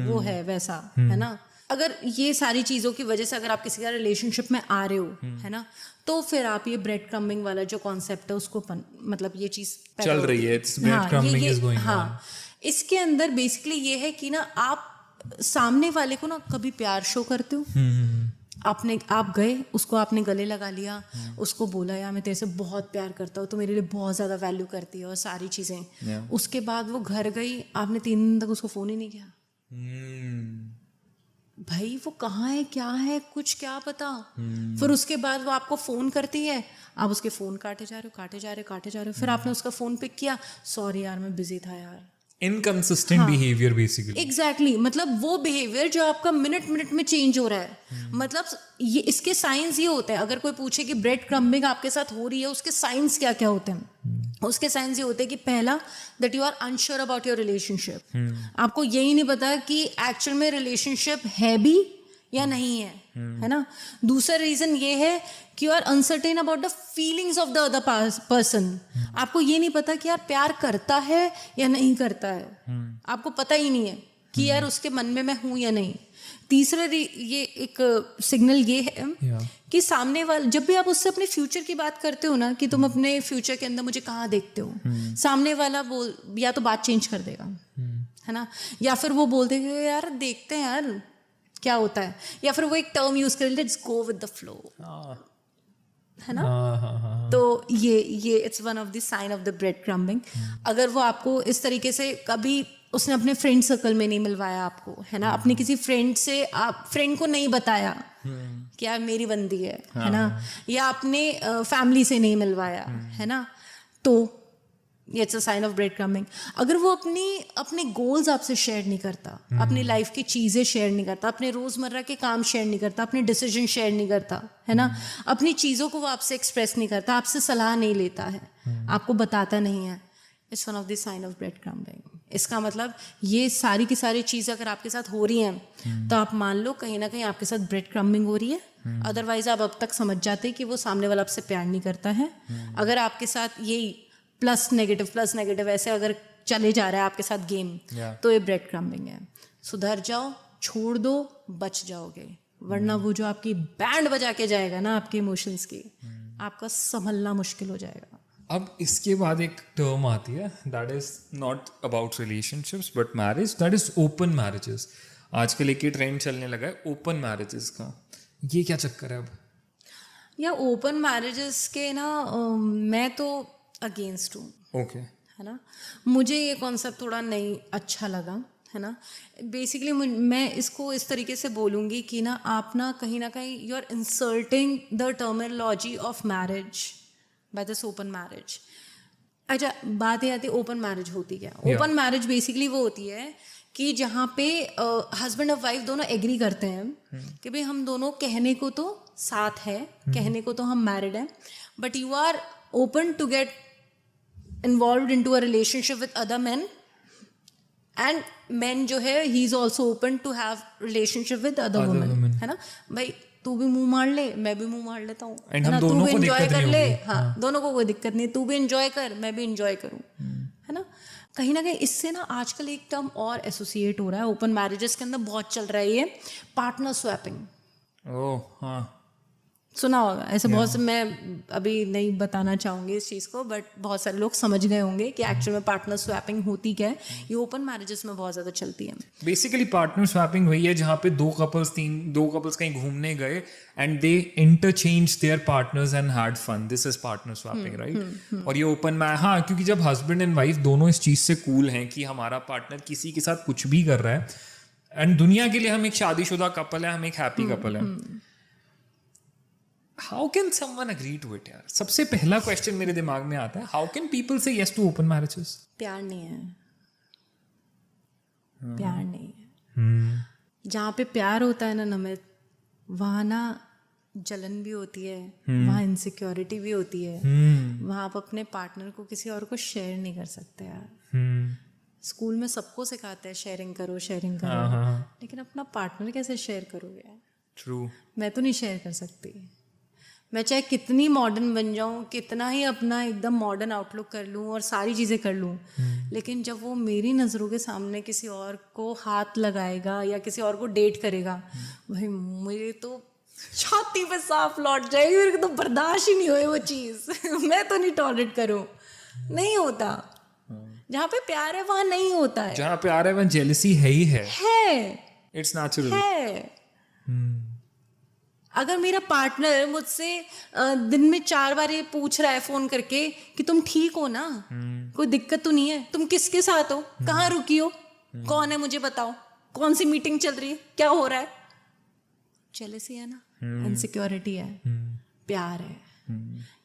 वो है वैसा, है ना। अगर ये सारी चीज़ों की वजह से अगर आप किसी का रिलेशनशिप में आ रहे हो, है ना, तो फिर आप ये ब्रेड क्रम्बिंग वाला जो कॉन्सेप्ट है उसको मतलब ये चीज़ चल रही है, it's bread crumbing is going on. इसके अंदर बेसिकली ये है कि ना, आप सामने वाले को ना कभी प्यार शो करते हो, आप गए, उसको आपने गले लगा लिया, उसको बोला यार मैं तेरे से बहुत प्यार करता हूँ, तो मेरे लिए बहुत ज़्यादा वैल्यू करती है और सारी चीज़ें। उसके बाद वो घर गई, आपने 3 दिन तक उसको फ़ोन ही नहीं किया। भाई वो कहाँ है, क्या है, कुछ क्या पता। फिर उसके बाद वो आपको फ़ोन करती है, आप उसके फ़ोन काटे जा रहे हो, फिर आपने उसका फ़ोन पिक किया, सॉरी यार मैं बिजी था यार। Inconsistent behaviour basically. एग्जैक्टली, मतलब वो बिहेवियर जो आपका मिनट मिनट में चेंज हो रहा है। मतलब ये इसके साइंस ये होते हैं, अगर कोई पूछे कि ब्रेड क्रम्बिंग आपके साथ हो रही है, उसके साइंस क्या क्या होते हैं। उसके साइंस ये होते हैं कि पहला, that you are unsure about your relationship. आपको यही नहीं पता कि एक्चुअल में रिलेशनशिप है भी या नहीं है ना। दूसरा रीजन ये है कि you are uncertain about the feelings of the other person. आपको ये नहीं पता कि यार प्यार करता है या नहीं करता है, आपको पता ही नहीं है कि यार उसके मन में मैं हूं या नहीं। तीसरा ये एक सिग्नल ये है कि सामने वाला, जब भी आप उससे अपने फ्यूचर की बात करते हो ना, कि तुम अपने फ्यूचर के अंदर मुझे कहाँ देखते हो, सामने वाला या तो बात चेंज कर देगा, है ना, या फिर वो बोल देगा यार देखते हैं यार क्या होता है, या फिर वो एक टर्म यूज कर, let's go with the flow, है ना। तो ये it's one of the sign of the bread crumbing. अगर वो आपको इस तरीके से, कभी उसने अपने फ्रेंड सर्कल में नहीं मिलवाया आपको, है ना, अपने किसी फ्रेंड से, आप फ्रेंड को नहीं बताया कि यार मेरी बंदी है ना, या अपने फैमिली से नहीं मिलवाया, है ना, तो it's a sign of bread crumbing. अगर वो अपने गोल्स आपसे शेयर नहीं करता, अपनी लाइफ की चीज़ें शेयर नहीं करता, अपने रोज़मर्रा के काम शेयर नहीं करता, अपने डिसीजन शेयर नहीं करता, है ना, अपनी चीज़ों को वो आपसे एक्सप्रेस नहीं करता, आपसे सलाह नहीं लेता है, आपको बताता नहीं है, it's one of the sign of bread crumbing. इसका मतलब ये सारी की सारी चीज़ें अगर आपके साथ हो रही हैं, तो आप मान लो कहीं ना कहीं आपके साथ ब्रेड क्रम्बिंग हो रही है। अदरवाइज आप अब तक समझ जाते कि वो सामने वाला आपसे प्यार नहीं करता है। अगर आपके साथ यही प्लस नेगेटिव ऐसे अगर चले जा रहा है आपके साथ गेम, तो ये ब्रेड क्रम्बिंग है। सुधर जाओ, छोड़ दो, बच जाओगे, वरना वो जो आपकी बैंड बजा के जाएगा ना आपके इमोशंस की, आपका संभलना मुश्किल हो जाएगा। अब इसके बाद एक टर्म आती है, that is not about relationships but marriage, that is open marriages. आजकल एक ही ट्रेंड चलने लगा है ओपन मैरिजेस का, ये क्या चक्कर है अब? या ओपन मैरिजेस के ना मैं तो अगेंस्ट हूँ, ओके है ना। मुझे ये कॉन्सेप्ट थोड़ा नहीं अच्छा लगा, है ना। बेसिकली मैं इसको इस तरीके से बोलूँगी कि ना आप ना कहीं you are insulting the terminology of marriage by this open marriage. अच्छा, बात ये आती है ओपन मैरिज होती क्या? ओपन मैरिज बेसिकली वो होती है कि जहाँ पे हस्बैंड और वाइफ दोनों एग्री करते हैं कि भाई हम दोनों कहने को तो साथ है, कहने को तो हम मैरिड हैं, but you are open to get involve in to a relationship with other man, and man जो है he is also open to have relationship with other women, है ना। भाई तू भी मुंह मार ले, मैं भी मुंह मार लेता हूँ, And है ना। हम तू दोनों भी को एंजॉय दिक्कत कर नहीं ले, होगी। हाँ दोनों को कोई दिक्कत नहीं, तू भी एंजॉय कर, मैं भी एंजॉय करूँ, है ना। कहीं ना कहीं इससे ना आजकल एक टर्म और एसोसिएट हो रहा है ओपन मैरिजेस के अंदर, बहुत चल रहा है ये, पार्टनर स्वैपिंग। ओह हाँ, सुना होगा ऐसे बहुत से, मैं अभी नहीं बताना चाहूँगी इस चीज़ को, बट बहुत सारे लोग समझ गए होंगे कि एक्चुअल में पार्टनर स्वैपिंग होती क्या है। ये ओपन मैरिजेस में बहुत ज़्यादा चलती है। बेसिकली पार्टनर स्वैपिंग वही है जहाँ पे दो कपल्स कहीं घूमने गए and they interchange their partners and had fun, this is partner swapping, right. और ये ओपन हाँ, क्योंकि जब हस्बैंड एंड वाइफ दोनों इस चीज़ से कूल हैं कि हमारा पार्टनर किसी के साथ कुछ भी कर रहा है, एंड दुनिया के लिए हम एक शादीशुदा कपल है, हम एक हैप्पी कपल है, how can someone agree to it? यार सबसे पहला क्वेश्चन मेरे दिमाग में आता है, how can people say yes to open marriages? प्यार नहीं है, प्यार नहीं है। जहाँ पे प्यार होता है ना नमित, वहाँ ना जलन भी होती है, वहाँ इनसिक्योरिटी भी होती है, वहाँ आप अपने पार्टनर को किसी और को शेयर नहीं कर सकते यार। स्कूल में सबको सिखाते हैं शेयरिंग करो, शेयरिंग करो, लेकिन अपना पार्टनर कैसे शेयर करोगे यार? ट्रू, मैं तो नहीं शेयर कर सकती। मैं चाहे कितनी मॉडर्न बन जाऊँ, कितना ही अपना एकदम मॉडर्न आउटलुक कर लूँ और सारी चीज़ें कर लूँ, लेकिन जब वो मेरी नज़रों के सामने किसी और को हाथ लगाएगा या किसी और को डेट करेगा, भाई मुझे तो छाती पे सांप लौट जाएगी, मेरे को तो बर्दाश्त ही नहीं होए वो चीज़। मैं तो नहीं टॉलरेट करूँ, नहीं होता। जहाँ पे प्यार है वहाँ नहीं होता है, जहाँ पे आ रहा है वहाँ जेलसी है ही है, इट्स नेचुरल है। अगर मेरा पार्टनर मुझसे दिन में 4 बार ये पूछ रहा है फोन करके कि तुम ठीक हो ना, कोई दिक्कत तो नहीं है, तुम किसके साथ हो, कहाँ रुकी हो, कौन है मुझे बताओ, कौन सी मीटिंग चल रही है, क्या हो रहा है, जेलसी है ना, इनसिक्योरिटी है, प्यार है।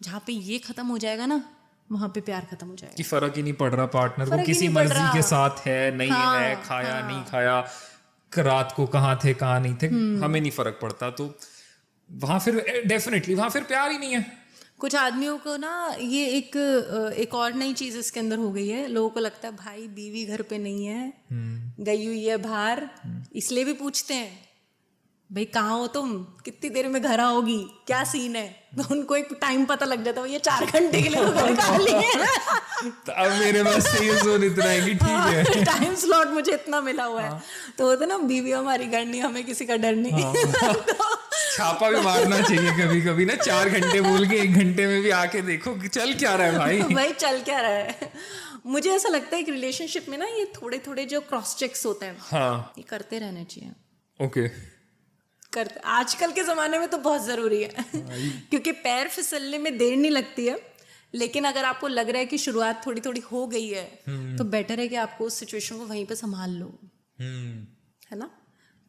जहाँ पे ये खत्म हो जाएगा ना, वहाँ पे प्यार खत्म हो जाएगा। कि फर्क ही नहीं पड़ रहा पार्टनर को, किसी नहीं पड़ मर्जी रहा। के साथ है नहीं है, खाया नहीं खाया, रात को कहाँ थे कहाँ नहीं थे, हमें नहीं फर्क पड़ता। तो वहाँ फिर डेफिनेटली वहाँ फिर प्यार ही नहीं है। कुछ आदमियों को ना ये एक और नई चीज़ इसके अंदर हो गई है, लोगों को लगता है भाई बीवी घर पे नहीं है, गई हुई है बाहर, इसलिए भी पूछते हैं भाई कहाँ हो तुम, कितनी देर में घर आओगी, क्या सीन है। तो उनको एक टाइम पता लग जाता है, ये 4 घंटे के लिए तो घर खाली है। तो अब मेरे पास सेल जोन इतना है कि ठीक है, टाइम स्लॉट मुझे इतना मिला हुआ है। तो होता ना, बीवी हमारी घर नहीं, हमें किसी का डर नहीं। छापा भी मारना चाहिए कभी कभी ना, 4 घंटे बोल के 1 घंटे में भी आके देखो कि चल क्या रहा है भाई। भाई चल क्या रहा है। मुझे ऐसा लगता है कि रिलेशनशिप में ना ये थोड़े थोड़े जो क्रॉस चेक्स होते हैं, हाँ ये करते रहने चाहिए। ओके, करते आजकल के ज़माने में तो बहुत ज़रूरी है। क्योंकि पैर फिसलने में देर नहीं लगती है, लेकिन अगर आपको लग रहा है कि शुरुआत थोड़ी थोड़ी हो गई है, तो बेटर है कि आपको उस सिचुएशन को वहीं पे संभाल लो, है ना।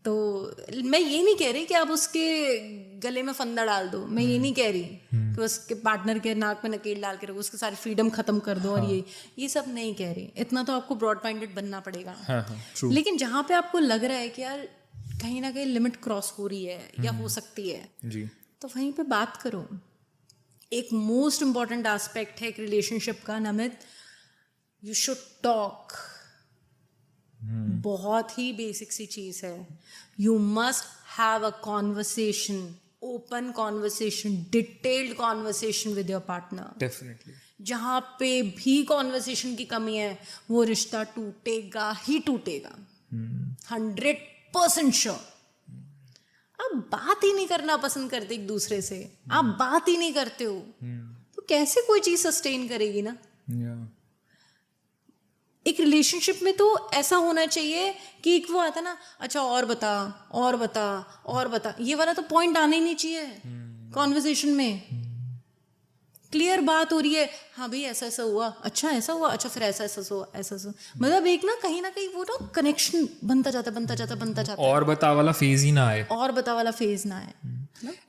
तो मैं ये नहीं कह रही कि आप उसके गले में फंदा डाल दो, मैं ये नहीं कह रही कि उसके पार्टनर के नाक में नकेल डाल के रखो, उसकी सारी फ्रीडम खत्म कर दो, और ये सब नहीं कह रही। इतना तो आपको ब्रॉड माइंडेड बनना पड़ेगा। लेकिन जहाँ पे आपको लग रहा है कि यार कहीं ना कहीं लिमिट क्रॉस हो रही है या हो सकती है जी, तो वहीं पे बात करो। एक मोस्ट इम्पॉर्टेंट एस्पेक्ट है एक रिलेशनशिप का, नमित, यू शुड टॉक। बहुत ही बेसिक सी चीज है, you must have a conversation, open conversation, detailed conversation with your partner. Definitely जहाँ पे भी कॉन्वर्सेशन की कमी है, वो रिश्ता टूटेगा ही टूटेगा, 100% श्योर। आप बात ही नहीं करना पसंद करते एक दूसरे से, आप बात ही नहीं करते हो, तो कैसे कोई चीज सस्टेन करेगी ना। एक रिलेशनशिप में तो ऐसा होना चाहिए कि एक वो आता ना, अच्छा और बता और बता और बता, ये वाला तो पॉइंट आना ही नहीं चाहिए कॉन्वर्सेशन में। क्लियर बात हो रही है, हाँ भाई ऐसा ऐसा हुआ, अच्छा ऐसा हुआ, अच्छा फिर ऐसा ऐसा हुआ, ऐसा ऐसा, मतलब एक ना कहीं वो ना कनेक्शन बनता जाता है। और बता वाला फेज ही ना आए, और बता वाला फेज ना आए।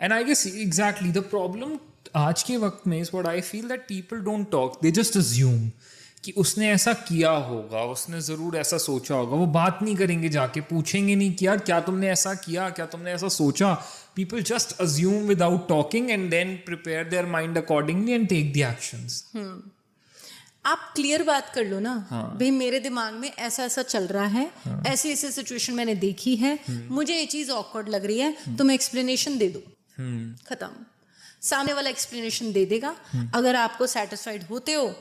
And I guess exactly the problem आज के वक्त में is what I feel that people don't talk, they just assume कि उसने ऐसा किया होगा, उसने ज़रूर ऐसा सोचा होगा। वो बात नहीं करेंगे, जाके पूछेंगे नहीं कि यार क्या तुमने ऐसा किया, क्या तुमने ऐसा सोचा। People just assume without talking and then prepare their mind accordingly and take the actions. आप क्लियर बात कर लो ना, भाई मेरे दिमाग में ऐसा ऐसा चल रहा है, ऐसी ऐसी सिचुएशन मैंने देखी है, मुझे ये चीज़ ऑकवर्ड लग रही है, तुम एक्सप्लेनेशन दे दो, खत्म। सामने वाला एक्सप्लेनेशन दे देगा, अगर आपको सेटिस्फाइड होते हो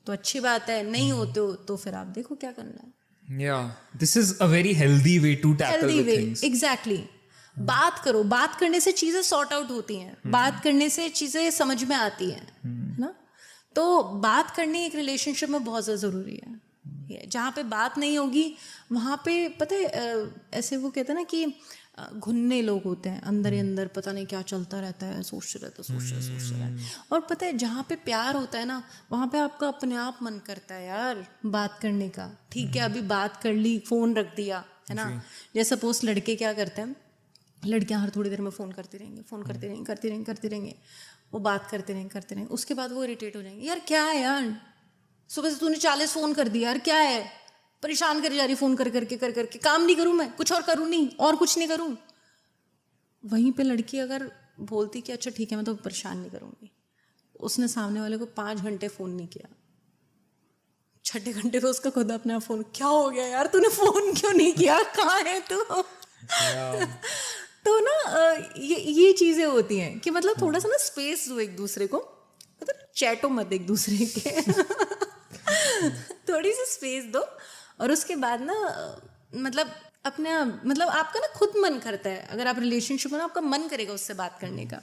तो अच्छी बात है, नहीं होते हो तो फिर आप देखो क्या करना है। Yeah, this is a very healthy way to tackle the things. Exactly. बात करो, बात करने से चीजें सॉर्ट आउट होती हैं, बात करने से चीजें समझ में आती हैं, है ना। तो बात करनी एक रिलेशनशिप में बहुत ज़्यादा ज़रूरी है। जहाँ पे बात नहीं होगी वहाँ पे पता है ऐसे वो कहते हैं ना कि घुन्ने लोग होते हैं, अंदर ही अंदर पता नहीं क्या चलता रहता है, सोचते रहते हैं। और पता है जहाँ पे प्यार होता है ना, वहाँ पे आपका अपने आप मन करता है यार बात करने का। ठीक है, अभी बात कर ली, फ़ोन रख दिया, है ना। जैसे सपोज लड़के क्या करते हैं, लड़कियां हर थोड़ी देर में फ़ोन करती रहेंगी, वो बात करते रहेंगे, उसके बाद वो इरिटेट हो जाएंगे, यार क्या है यार, सुबह से तूने 40 फ़ोन कर दिया यार, क्या है, परेशान कर जा रही फ़ोन कर करके, काम नहीं करूँ मैं, कुछ और करूँ नहीं, और कुछ नहीं करूँ। वहीं पे लड़की अगर बोलती कि अच्छा ठीक है मैं तो परेशान नहीं करूँगी, उसने सामने वाले को 5 घंटे फ़ोन नहीं किया, 6ठे घंटे पे उसका खुद अपना फ़ोन, क्या हो गया यार तूने फ़ोन क्यों नहीं किया, कहाँ है तू। तो ना ये चीज़ें होती हैं कि मतलब थोड़ा सा ना स्पेस दो एक दूसरे को, मतलब चैटो मत एक दूसरे के थोड़ी सी स्पेस दो, और उसके बाद ना मतलब अपने मतलब आपका ना खुद मन करता है, अगर आप रिलेशनशिप में ना आपका मन करेगा उससे बात करने का।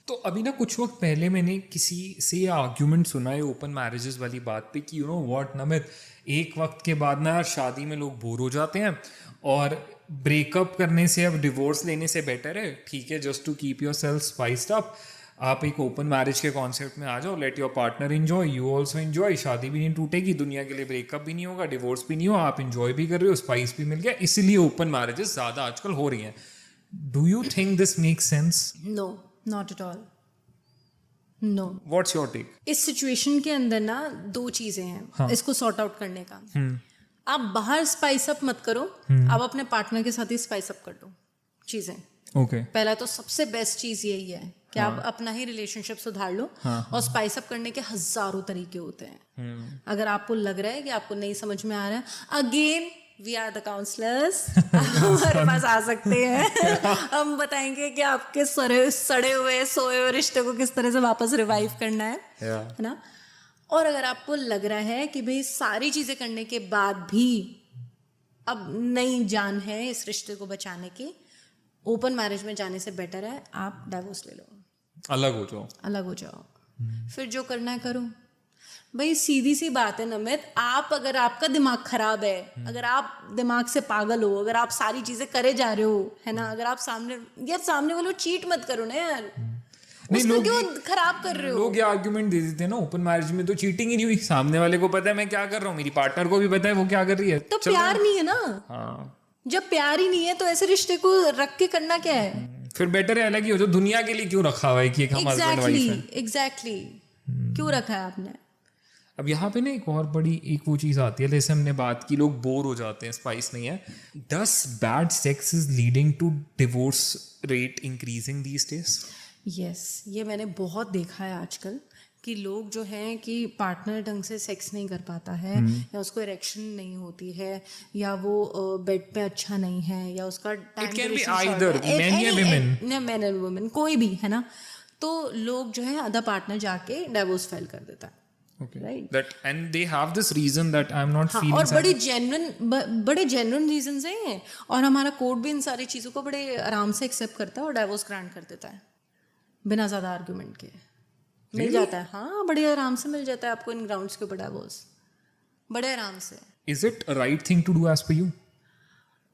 तो अभी ना कुछ वक्त पहले मैंने किसी से ये आर्ग्यूमेंट सुना है ओपन मैरिजेस वाली बात पे कि यू नो व्हाट नमित, एक वक्त के बाद ना शादी में लोग बोर हो जाते हैं और ब्रेकअप करने से, अब डिवोर्स लेने से बेटर है, ठीक है, just to keep yourself spiced up, आप एक ओपन मैरिज के कॉन्सेप्ट में आ जाओ, let your partner enjoy, you also enjoy, शादी भी नहीं टूटेगी, दुनिया के लिए ब्रेकअप भी नहीं होगा, डिवोर्स भी नहीं हो, आप एंजॉय भी कर रहे हो, स्पाइस भी मिल गया, इसलिए ओपन मैरिजेस ज़्यादा आजकल हो रही हैं। Do you think this make sense? No, not at all, no. What's your take? इस सिचुएशन के अंदर ना 2 चीज़ें हैं इसको सॉर्ट आउट करने का। आप बाहर स्पाइस अप मत करो, आप अपने पार्टनर के साथ ही स्पाइस अप कर दो चीज़ें। ओके, पहला तो सबसे बेस्ट चीज़ यही है कि आप अपना ही रिलेशनशिप सुधार लो, और स्पाइस अप करने के हज़ारों तरीके होते हैं। अगर आपको लग रहा है कि आपको नहीं समझ में आ रहा है, again we are the counsellors, हमारे पास आ सकते हैं, हम बताएंगे कि आपके सड़े हुए सोए हुए रिश्ते को किस तरह से वापस रिवाइव करना है ना। और अगर आपको लग रहा है कि भाई सारी चीज़ें करने के बाद भी अब नई जान है इस रिश्ते को बचाने की, ओपन मैरिज में जाने से बेटर है आप डाइवोर्स ले लो, अलग हो जाओ, फिर जो करना है करो। भाई सीधी सी बात है नमित, आप अगर आपका दिमाग खराब है, अगर आप दिमाग से पागल हो, अगर आप सारी चीजें करे जा रहे हो, है ना, अगर आप सामने वालों चीट मत करो ना यार, उसको क्यों खराब कर रहे हो। लोग ये आर्ग्यूमेंट दे देते हैं ना, ओपन मैरिज में तो चीटिंग ही नहीं हुई, सामने वाले को पता है मैं क्या कर रहा हूँ, मेरी पार्टनर को भी पता है वो क्या कर रही है, तो प्यार नहीं है ना। जब प्यार ही नहीं है तो ऐसे रिश्ते को रख के करना क्या है, फिर बेटर है अलग ही हो जाओ। दुनिया के लिए क्यों रखा हुआ है कि एक हम हस्बैंड वाइफ है? एग्जैक्टली क्यों रखा है आपने। अब यहाँ पे ना एक और बड़ी एक वो चीज़ आती है, जैसे हमने बात की लोग बोर हो जाते हैं, स्पाइस नहीं है। Does bad sex is leading to divorce rate increasing these days? Yes, ये मैंने बहुत देखा है आजकल कि लोग जो हैं कि पार्टनर ढंग से सेक्स नहीं कर पाता है, या उसको इरेक्शन नहीं होती है, या वो बेड पे अच्छा नहीं है, या उसका It can be either men या women, मैन एंड वुमेन कोई भी, है ना। तो लोग जो है आधा पार्टनर जाके डाइवोर्स फाइल कर देता है। Okay. Right. That and they have this reason that I'm not feeling. और बड़े जेन्युइन रीजंस हैं, और हमारा कोर्ट भी इन सारी चीज़ों को बड़े आराम से एक्सेप्ट करता है और डाइवोर्स ग्रांट कर देता है बिना ज़्यादा आर्गुमेंट के। मिल जाता है, हाँ, बड़े आराम से मिल जाता है आपको इन ग्राउंड्स के ऊपर डाइवोर्स। बड़े आराम से। Is it right thing to do as per you?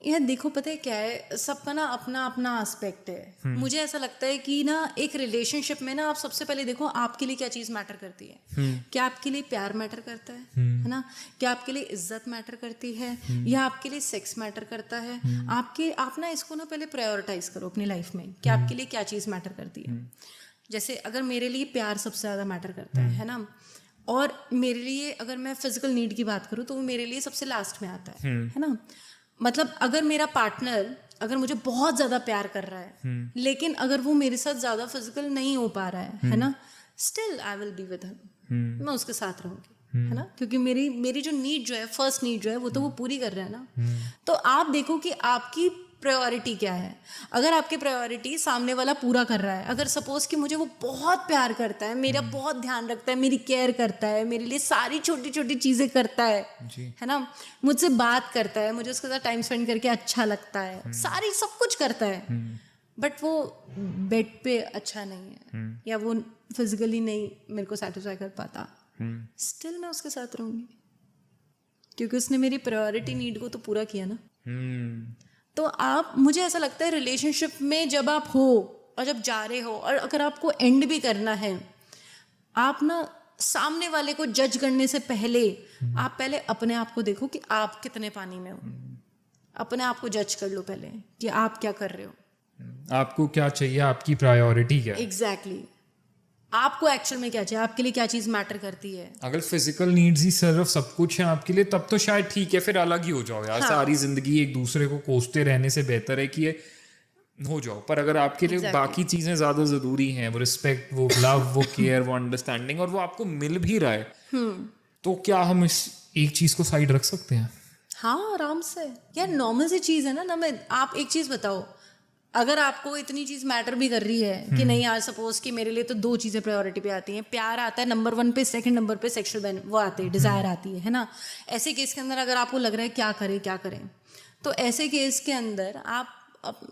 यार देखो, पता है क्या है, सबका ना अपना अपना एस्पेक्ट है। मुझे ऐसा लगता है कि ना एक रिलेशनशिप में ना आप सबसे पहले देखो आपके लिए क्या चीज़ मैटर करती है। क्या आपके लिए प्यार मैटर करता है ना? क्या आपके लिए इज्जत मैटर करती है, या आपके लिए सेक्स मैटर करता है? आप ना इसको ना पहले प्रायोरिटाइज करो अपनी लाइफ में कि आपके लिए क्या चीज़ मैटर करती है। जैसे अगर मेरे लिए प्यार सबसे ज़्यादा मैटर करता है ना, और मेरे लिए अगर मैं फिजिकल नीड की बात करूँ तो वो मेरे लिए सबसे लास्ट में आता है ना? मतलब अगर मेरा पार्टनर अगर मुझे बहुत ज़्यादा प्यार कर रहा है लेकिन अगर वो मेरे साथ ज़्यादा फिजिकल नहीं हो पा रहा है ना, still I will be with him, मैं उसके साथ रहूँगी, है ना? क्योंकि मेरी जो नीड जो है, फर्स्ट नीड जो है, वो तो वो पूरी कर रहा है ना। तो आप देखो कि आपकी प्रायोरिटी क्या है। अगर आपकी प्रायोरिटी सामने वाला पूरा कर रहा है, अगर सपोज कि मुझे वो बहुत प्यार करता है, मेरा बहुत ध्यान रखता है, मेरी केयर करता है, मेरे लिए सारी छोटी छोटी चीज़ें करता है ना, मुझसे बात करता है, मुझे उसके साथ टाइम स्पेंड करके अच्छा लगता है, सारी सब कुछ करता है, बट वो बेड पे अच्छा नहीं है या वो फिजिकली नहीं मेरे को सेटिस्फाई कर पाता, स्टिल मैं उसके साथ रहूँगी क्योंकि उसने मेरी प्रायोरिटी नीड को तो पूरा किया ना। तो आप, मुझे ऐसा लगता है रिलेशनशिप में जब आप हो और जब जा रहे हो और अगर आपको एंड भी करना है, आप ना सामने वाले को जज करने से पहले आप पहले अपने आप को देखो कि आप कितने पानी में हो। अपने आप को जज कर लो पहले कि आप क्या कर रहे हो, आपको क्या चाहिए, आपकी प्रायोरिटी क्या है। एग्जैक्टली आपको एक्चुअल में क्या चाहिए, आपके लिए क्या चीज़ मैटर करती है। अगर फिजिकल नीड्स ही सिर्फ सब कुछ है आपके लिए तब तो शायद ठीक है, फिर अलग ही हो जाओ यार। सारी जिंदगी एक दूसरे को कोसते रहने से बेहतर है कि ये हो जाओ। पर अगर आपके लिए बाकी चीजें ज्यादा जरूरी हैं, वो रिस्पेक्ट, वो लव, वो केयर, वो अंडरस्टैंडिंग, और वो आपको मिल भी रहा है, तो क्या हम इस एक चीज को साइड रख सकते हैं? हाँ, आराम से यार, नॉर्मल सी चीज़ है ना। मैं आप एक चीज़ बताओ, अगर आपको इतनी चीज़ मैटर भी कर रही है कि नहीं यार, सपोज कि मेरे लिए तो दो चीज़ें प्रायोरिटी पे आती हैं, प्यार आता है नंबर 1 पे, सेकंड नंबर पे सेक्सुअल वो आते हैं, डिज़ायर आती है ना। ऐसे केस के अंदर अगर आपको लग रहा है क्या करें, तो ऐसे केस के अंदर आप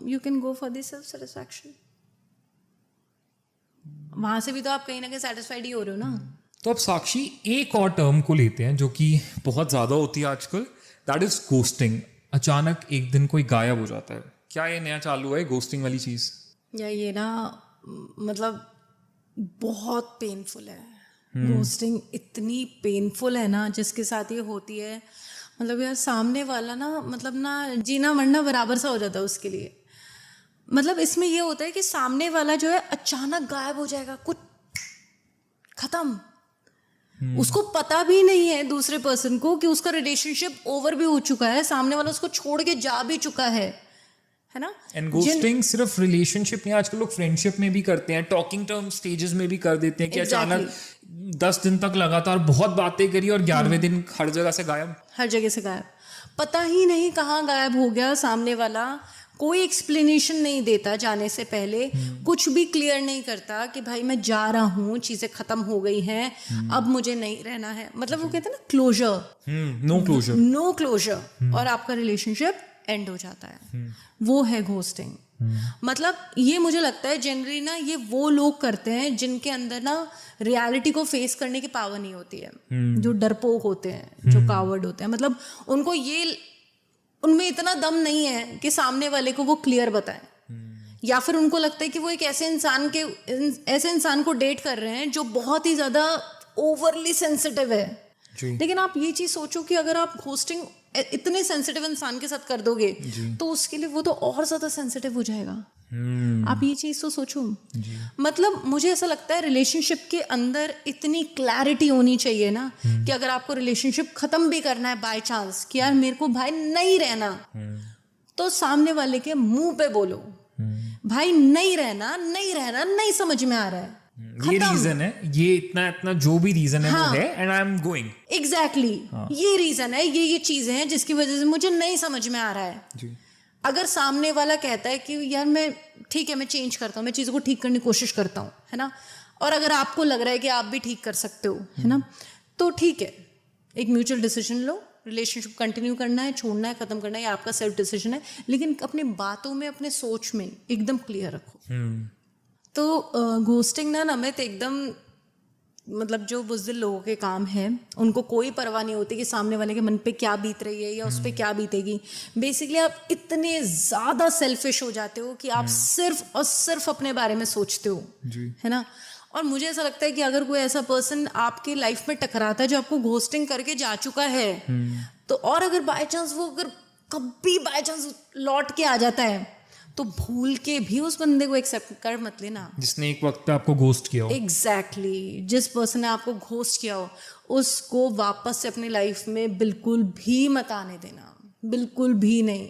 you can go for this self satisfaction. वहाँ से भी तो आप कहीं ना कहीं सेटिस्फाइड ही हो रहे हो ना। तो अब साक्षी एक और टर्म को लेते हैं जो कि बहुत ज़्यादा होती है आजकल, दैट इज घोस्टिंग। अचानक एक दिन कोई गायब हो जाता है, क्या ये नया चालू है घोस्टिंग वाली चीज़? या ये ना, मतलब बहुत पेनफुल है। घोस्टिंग इतनी पेनफुल है ना जिसके साथ ये होती है, मतलब यार सामने वाला ना, मतलब ना जीना मरना बराबर सा हो जाता है उसके लिए। मतलब इसमें ये होता है कि सामने वाला जो है अचानक गायब हो जाएगा, कुछ खत्म। उसको पता भी नहीं है दूसरे पर्सन को कि उसका रिलेशनशिप ओवर भी हो चुका है, सामने वाला उसको छोड़ के जा भी चुका है ना। एंड घोस्टिंग सिर्फ रिलेशनशिप नहीं, आजकल लोग फ्रेंडशिप में भी करते हैं, टॉकिंग टर्म स्टेजेस में भी कर देते हैं कि अचानक 10 दिन तक लगातार बहुत बातें करी और 11वें दिन हर जगह से गायब, पता ही नहीं कहाँ गायब हो गया सामने वाला। कोई एक्सप्लेनेशन नहीं देता जाने से पहले, कुछ भी क्लियर नहीं करता कि भाई मैं जा रहा हूँ, चीज़ें ख़त्म हो गई हैं, अब मुझे नहीं रहना है। मतलब वो कहते हैं ना क्लोजर, नो क्लोजर, और आपका रिलेशनशिप एंड हो जाता है। वो है घोस्टिंग। मतलब ये मुझे लगता है जनरली ना ये वो लोग करते हैं जिनके अंदर ना रियलिटी को फेस करने की पावर नहीं होती है, जो डरपोक होते हैं, जो कावर्ड होते हैं। मतलब उनको ये, उनमें इतना दम नहीं है कि सामने वाले को वो क्लियर बताएं, या फिर उनको लगता है कि वो एक ऐसे इंसान को डेट कर रहे हैं जो बहुत ही ज़्यादा ओवरली सेंसिटिव है। लेकिन आप ये चीज़ सोचो कि अगर आप घोस्टिंग इतने सेंसिटिव इंसान के साथ कर दोगे तो उसके लिए वो तो और ज़्यादा सेंसिटिव हो जाएगा। आप ये चीज़ तो सोचो। मतलब मुझे ऐसा लगता है रिलेशनशिप के अंदर इतनी क्लैरिटी होनी चाहिए ना कि अगर आपको रिलेशनशिप ख़त्म भी करना है बाय चांस कि यार मेरे को भाई नहीं रहना, तो सामने वाले के मुंह पे बोलो भाई नहीं रहना, नहीं समझ में आ रहा है, ये रीजन है, ये इतना जो भी रीजन है वो है, and I am going. Exactly, ये रीजन है, ये चीजें हैं जिसकी वजह से मुझे नहीं समझ में आ रहा है जी। अगर सामने वाला कहता है कि यार मैं ठीक है, मैं चेंज करता हूँ, मैं चीज़ों को ठीक करने की कोशिश करता हूँ, है ना, और अगर आपको लग रहा है कि आप भी ठीक कर सकते हो, है ना, तो ठीक है, एक म्यूचुअल डिसीजन लो। रिलेशनशिप कंटिन्यू करना है, छोड़ना है, खत्म करना है, ये आपका सेल्फ डिसीजन है, लेकिन अपनी बातों में, अपने सोच में एकदम क्लियर रखो। तो घोस्टिंग ना नमित एकदम मतलब जो बुज़दिल लोगों के काम है, उनको कोई परवाह नहीं होती कि सामने वाले के मन पे क्या बीत रही है या उस पर क्या बीतेगी। बेसिकली आप इतने ज़्यादा सेल्फिश हो जाते हो कि आप सिर्फ और सिर्फ अपने बारे में सोचते हो, है ना। और मुझे ऐसा लगता है कि अगर कोई ऐसा पर्सन आपकी लाइफ में टकराता है जो आपको घोस्टिंग करके जा चुका है, तो और अगर बाय चांस वो अगर कभी बाय चांस लौट के आ जाता है, तो भूल के भी उस बंदे को एक्सेप्ट कर मत लेना, जिसने एक वक्त पे आपको घोस्ट किया हो। एग्जैक्टली जिस पर्सन ने आपको घोस्ट किया हो उसको वापस से अपनी लाइफ में बिल्कुल भी मत आने देना, बिल्कुल भी नहीं।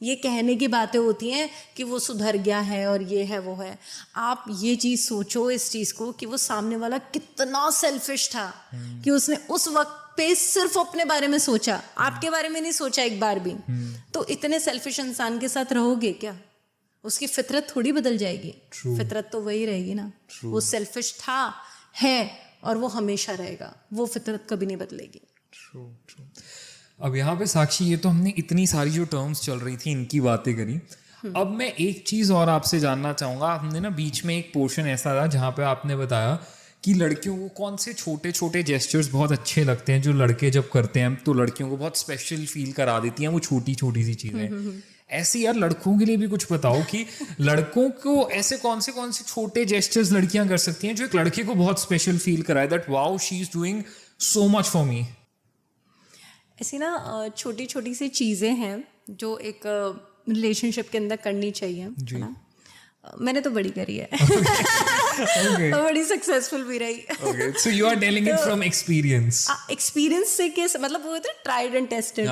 ये कहने की बातें होती हैं कि वो सुधर गया है और ये है वो है। आप ये चीज़ सोचो इस चीज़ को कि वो सामने वाला कितना सेल्फिश था कि उसने उस वक्त पे सिर्फ अपने बारे में सोचा, आपके बारे में नहीं सोचा एक बार भी। तो इतने सेल्फिश इंसान के साथ रहोगे क्या? उसकी फितरत थोड़ी बदल जाएगी। फितरत तो वही रहेगी ना। वो सेल्फिश था, है और वो हमेशा रहेगा, वो फितरत कभी नहीं बदलेगी। अब यहाँ पे साक्षी, ये तो हमने इतनी सारी जो टर्म्स चल रही थी इनकी बातें करी। अब मैं एक चीज़ और आपसे जानना चाहूँगा। हमने ना बीच में एक पोर्शन ऐसा था जहाँ पे आपने बताया कि लड़कियों को कौन से छोटे छोटे जेस्चर्स बहुत अच्छे लगते हैं जो लड़के जब करते हैं तो लड़कियों को बहुत स्पेशल फील करा देती हैं वो छोटी छोटी सी चीज़ें। ऐसे यार लड़कों के लिए भी कुछ बताओ कि लड़कों को ऐसे कौन से छोटे जेस्चर्स लड़कियां कर सकती हैं जो एक लड़के को बहुत स्पेशल फील कराए, that wow she is doing so much for me. ऐसी ना छोटी छोटी सी चीज़ें हैं जो एक रिलेशनशिप के अंदर करनी चाहिए, है ना। मैंने तो बड़ी करी है। Okay. बड़ी सक्सेसफुल भी रही। Okay. So you are telling it from experience. Experience से कैसे, मतलब वो होता है tried and tested.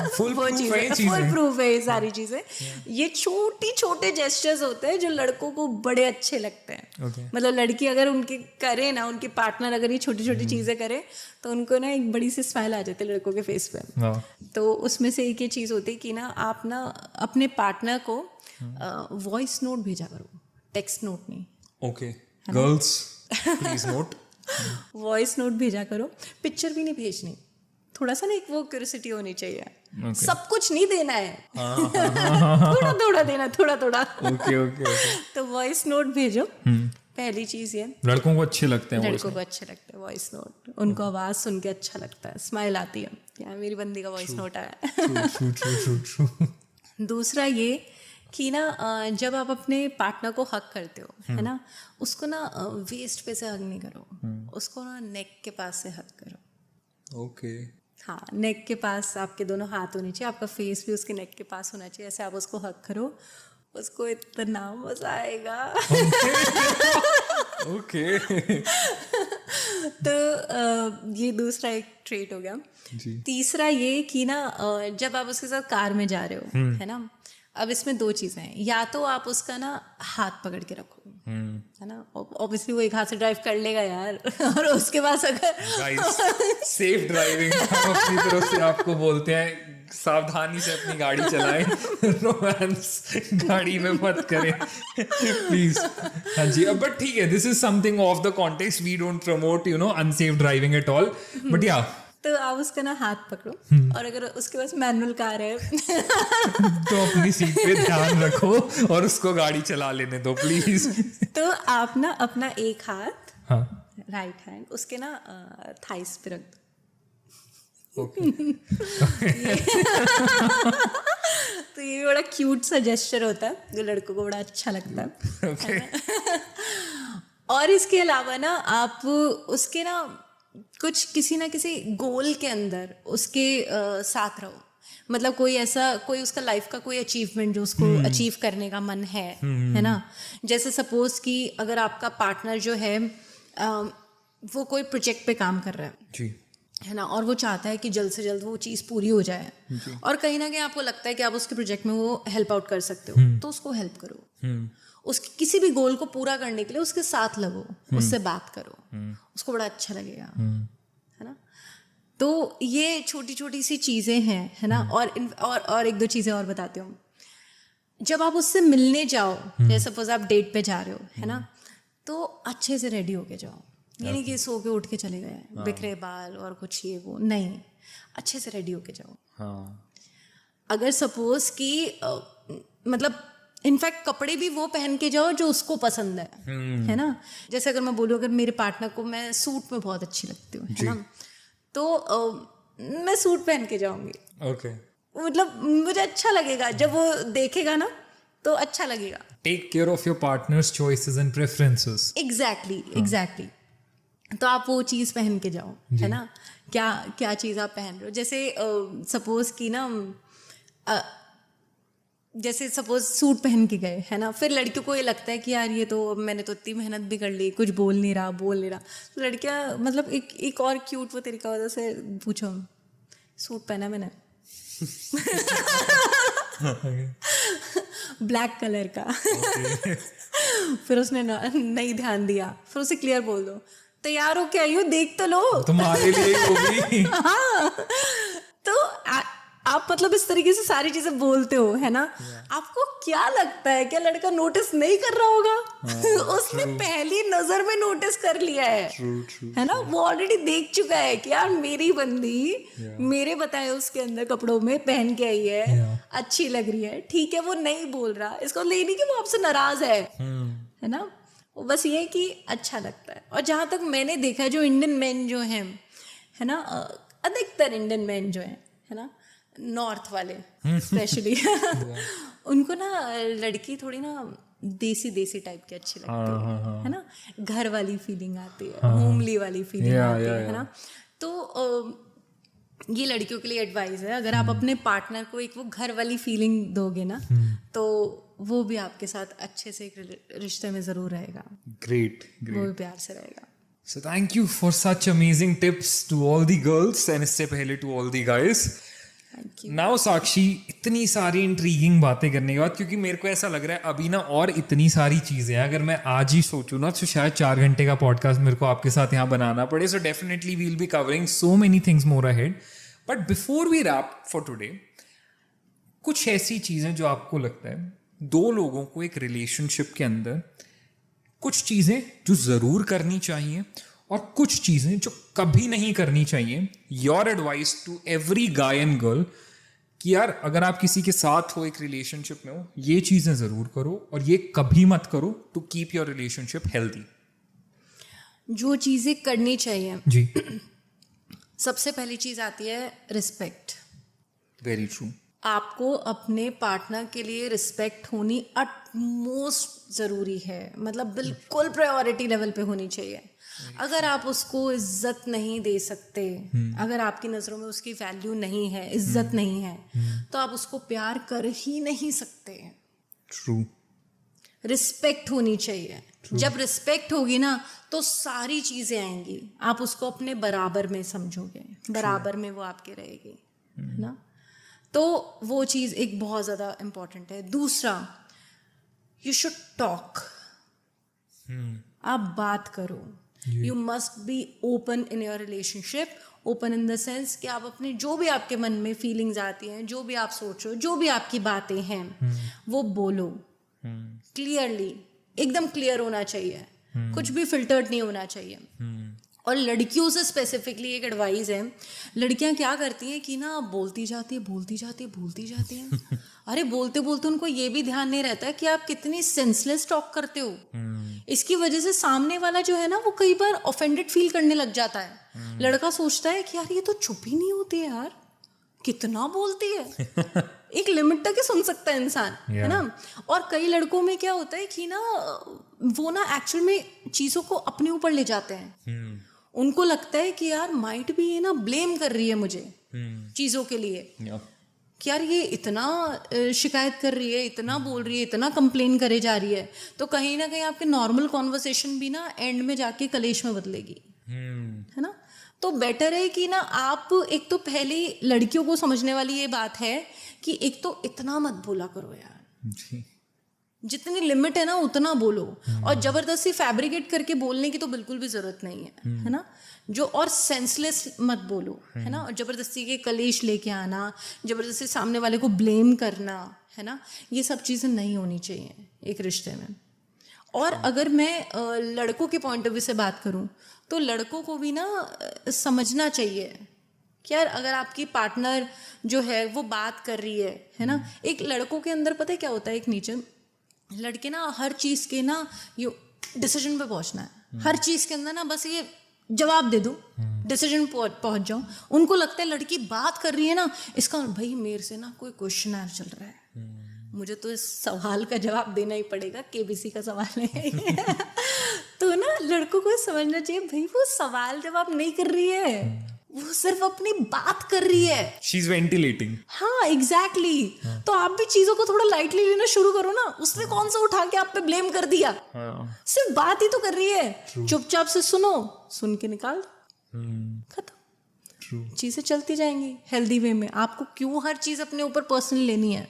Full proof है ये सारी चीजें। ये छोटी छोटे जेस्चर्स होते हैं जो लड़कों को बड़े अच्छे लगते हैं। मतलब लड़की अगर उनके करे ना, उनके पार्टनर अगर ये छोटी छोटी चीजें करे तो उनको ना एक बड़ी सी स्माइल आ जाती है लड़कों के फेस पे। तो उसमें से एक ये चीज होती है कि ना आप ना अपने पार्टनर को वॉइस नोट भेजा करो, टेक्स्ट नोट नहीं। Okay girls please note. Voice note भेजा करो, पिक्चर भी नहीं भेजनी। थोड़ा सा ना एक वो क्यूरियोसिटी होनी चाहिए। सब कुछ नहीं देना है। थोड़ा थोड़ा देना, थोड़ा थोड़ा। ओके तो वॉइस नोट भेजो। पहली चीज ये, लड़कों को अच्छे लगते हैं, लड़कों को अच्छे लगते हैं वॉइस नोट। उनको आवाज सुन के अच्छा लगता है, स्माइल आती है, यार मेरी बंदी का वॉइस नोट आया। दूसरा ये कि ना जब आप अपने पार्टनर को हक करते हो, है ना, उसको ना वेस्ट पे से हक नहीं करो, उसको ना नेक के पास से हक करो। ओके हाँ, नेक के पास आपके दोनों हाथ होने चाहिए, आपका फेस भी उसके नेक के पास होना चाहिए। ऐसे आप उसको हक करो, उसको इतना मजा आएगा। ओके तो ये दूसरा एक ट्रेट हो गया। तीसरा ये कि ना जब आप उसके साथ कार में जा रहे हो, है ना, अब इसमें दो चीज़ें हैं। या तो आप उसका ना हाथ पकड़ के रखो, है ना, ऑब्वियसली वो एक हाथ से ड्राइव कर लेगा यार। और उसके पास अगर सेफ ड्राइविंग हम अपनी तरफ से आपको बोलते हैं, सावधानी से अपनी गाड़ी चलाएं, रोमांस गाड़ी में मत करें प्लीज। हाँ जी, बट ठीक है, this is something off the context, we don't promote unsafe driving at all, but या तो आप उसका ना हाथ पकड़ो, और अगर उसके पास मैनुअल कार है तो अपनी सीट पे ध्यान रखो और उसको गाड़ी चला लेने दो प्लीज। तो आप ना अपना एक हाथ, हाँ, राइट हैंड उसके ना थाइस पे रख दो। तो ये बड़ा क्यूट सा जेस्चर होता है जो लड़कों को बड़ा अच्छा लगता है। और इसके अलावा ना आप उसके ना कुछ किसी ना किसी गोल के अंदर उसके साथ रहो। मतलब कोई ऐसा, कोई उसका लाइफ का कोई अचीवमेंट जो उसको अचीव करने का मन है ना। जैसे सपोज कि अगर आपका पार्टनर जो है वो कोई प्रोजेक्ट पे काम कर रहा है जी, है ना, और वो चाहता है कि जल्द से जल्द वो चीज़ पूरी हो जाए, और कहीं ना कहीं आपको लगता है कि आप उसके प्रोजेक्ट में वो हेल्प आउट कर सकते हो, तो उसको हेल्प करो। उसके किसी भी गोल को पूरा करने के लिए उसके साथ लगो, उससे बात करो, उसको बड़ा अच्छा लगेगा, है ना। तो ये छोटी छोटी सी चीज़ें हैं, है ना। और एक दो चीज़ें और बताती हूँ। जब आप उससे मिलने जाओ, जैसे सपोज आप डेट पे जा रहे हो, है ना, तो अच्छे से रेडी होके जाओ। ये नहीं कि सो के उठ के चले गए, बिखरे बाल और कुछ ये वो नहीं, अच्छे से रेडी होके जाओ। हाँ। अगर सपोज कि मतलब इनफैक्ट कपड़े भी वो पहन के जाओ जो उसको पसंद है ना। जैसे अगर मैं बोलूँ, अगर मेरे पार्टनर को मैं सूट में बहुत अच्छी लगती हूँ, है ना, तो मैं सूट पहन के जाऊंगी। ओके, मतलब मुझे अच्छा लगेगा, जब वो देखेगा ना तो अच्छा लगेगा। Take care of your partners choices and preferences. Exactly. तो आप वो चीज़ पहन के जाओ, है ना। क्या क्या चीज़ आप पहन रहे हो, जैसे सपोज कि ना, जैसे सपोज सूट पहन के गए, है ना, फिर लड़कियों को ये लगता है कि यार ये तो मैंने तो इतनी मेहनत भी कर ली, कुछ बोल नहीं रहा। तो लड़कियां मतलब एक और क्यूट वो तरीका होता है, से पूछो सूट पहना मैंने ब्लैक कलर का फिर उसने नहीं ध्यान दिया, फिर उसे क्लियर बोल दो, तैयार हो के आई हो, देख तो लो, तुम्हारे लिए ही होगी। हाँ। तो आप मतलब इस तरीके से सारी चीजें बोलते हो, है ना। आपको क्या लगता है, क्या लड़का नोटिस नहीं कर रहा होगा? उसने पहली नजर में नोटिस कर लिया है, है ना। वो ऑलरेडी देख चुका है कि यार मेरी बंदी मेरे बताए उसके अंदर कपड़ों में पहन के आई है, अच्छी लग रही है, ठीक है। वो नहीं बोल रहा, इसको लेनी कि वो आपसे नाराज है ना। बस ये कि अच्छा लगता है। और जहाँ तक मैंने देखा है, जो इंडियन मैन जो हैं, है ना, अधिकतर इंडियन मैन जो हैं, है ना, नॉर्थ वाले स्पेशली उनको ना लड़की थोड़ी ना देसी टाइप की अच्छी लगती है ना, घर वाली फीलिंग आती है, होमली वाली फीलिंग आती है ना। तो ये लड़कियों के लिए एडवाइस है, अगर आप अपने पार्टनर को एक वो घर वाली फीलिंग दोगे ना, तो वो भी आपके साथ अच्छे से एक रिश्ते में जरूर रहेगा। ग्रेट, वो भी प्यार से रहेगा। So thank you for such amazing tips to all the girls and इससे पहले to all the guys. Thank you. Now साक्षी, इतनी सारी इंट्रीगिंग बातें करने के बाद, क्योंकि मेरे को ऐसा लग रहा है अभी ना और इतनी सारी चीज़ें हैं, अगर मैं आज ही सोचूं ना तो शायद 4 घंटे का पॉडकास्ट मेरे को आपके साथ यहाँ बनाना पड़े. So definitely will be covering so many things more ahead. But before we wrap for today, कुछ ऐसी चीज़ें जो आपको लगता है दो लोगों को एक रिलेशनशिप के अंदर कुछ चीज़ें जो ज़रूर करनी चाहिए और कुछ चीज़ें जो कभी नहीं करनी चाहिए, your advice to every guy and girl कि यार अगर आप किसी के साथ हो, एक रिलेशनशिप में हो, ये चीज़ें ज़रूर करो और ये कभी मत करो to keep your relationship healthy. जो चीज़ें करनी चाहिए जी. सबसे पहली चीज़ आती है रिस्पेक्ट. Very true. आपको अपने पार्टनर के लिए रिस्पेक्ट होनी अटमोस्ट ज़रूरी है, मतलब बिल्कुल प्रायोरिटी लेवल पे होनी चाहिए. अगर आप उसको इज्जत नहीं दे सकते, अगर आपकी नज़रों में उसकी वैल्यू नहीं है, इज्जत नहीं है, तो आप उसको प्यार कर ही नहीं सकते. ट्रू. रिस्पेक्ट होनी चाहिए. जब रिस्पेक्ट होगी ना तो सारी चीज़ें आएंगी. आप उसको अपने बराबर में समझोगे, बराबर में वो आपके रहेगी, है ना. तो वो चीज़ एक बहुत ज़्यादा इम्पॉर्टेंट है. दूसरा, यू शुड टॉक. आप बात करो. You must be open in your relationship. Open in the sense कि आप अपने जो भी आपके मन में फीलिंग्स आती हैं, जो भी आप सोचो, जो भी आपकी बातें हैं, वो बोलो क्लियरली. एकदम क्लियर होना चाहिए, कुछ भी फिल्टर्ड नहीं होना चाहिए. और लड़कियों से स्पेसिफिकली एक एडवाइस है, लड़कियां क्या करती हैं कि ना बोलती जाती हैं. अरे बोलते बोलते उनको ये भी ध्यान नहीं रहता है कि आप कितनी सेंसलेस टॉक करते हो. इसकी वजह से सामने वाला जो है ना, वो कई बार ऑफेंडेड फील करने लग जाता है. लड़का सोचता है कि यार ये तो चुप ही नहीं होती है, यार कितना बोलती है. एक लिमिट तक ही सुन सकता है इंसान, है ना. और कई लड़कों में क्या होता है कि ना वो ना एक्चुअल में चीज़ों को अपने ऊपर ले जाते हैं. उनको लगता है कि यार माइट भी ये ना ब्लेम कर रही है मुझे चीज़ों के लिए, कि यार ये इतना शिकायत कर रही है, इतना बोल रही है, इतना कंप्लेन करे जा रही है, तो कहीं ना कहीं आपके नॉर्मल कॉन्वर्सेशन भी ना एंड में जाके कलेश में बदलेगी, है ना. तो बेटर है कि ना आप एक तो पहले लड़कियों को समझने वाली ये बात है कि एक तो इतना मत बोला करो यार. जी. जितनी लिमिट है ना उतना बोलो. और जबरदस्ती फैब्रिकेट करके बोलने की तो बिल्कुल भी जरूरत नहीं है ना. जो और सेंसलेस मत बोलो, है ना. और जबरदस्ती के कलेश लेके आना, जबरदस्ती सामने वाले को ब्लेम करना, है ना, ये सब चीज़ें नहीं होनी चाहिए एक रिश्ते में. और अगर मैं लड़कों के पॉइंट ऑफ व्यू से बात करूं तो लड़कों को भी ना समझना चाहिए कि यार अगर आपकी पार्टनर जो है वो बात कर रही है ना. एक लड़कों के अंदर पता है क्या होता है, एक नीचे लड़के ना हर चीज़ के ना ये डिसीजन पे पहुंचना है, हर चीज़ के अंदर ना बस ये जवाब दे दूं, डिसीजन पहुंच जाऊं। उनको लगता है लड़की बात कर रही है ना, इसका भाई मेरे से ना कोई क्वेश्चन चल रहा है, मुझे तो इस सवाल का जवाब देना ही पड़ेगा, केबीसी का सवाल है। तो ना लड़कों को समझना चाहिए भाई वो सवाल जवाब नहीं कर रही है, वो सिर्फ अपनी बात कर रही है। She is ventilating. हाँ एग्जैक्टली तो आप भी चीजों को थोड़ा लाइटली लेना शुरू करो ना, उसने कौन सा उठा के आप पे ब्लेम कर दिया, सिर्फ बात ही तो कर रही है, चुपचाप से सुनो, सुन के निकाल दो, खत्म, चीजें चलती जाएंगी हेल्दी वे में। आपको क्यों हर चीज अपने ऊपर पर्सनल लेनी है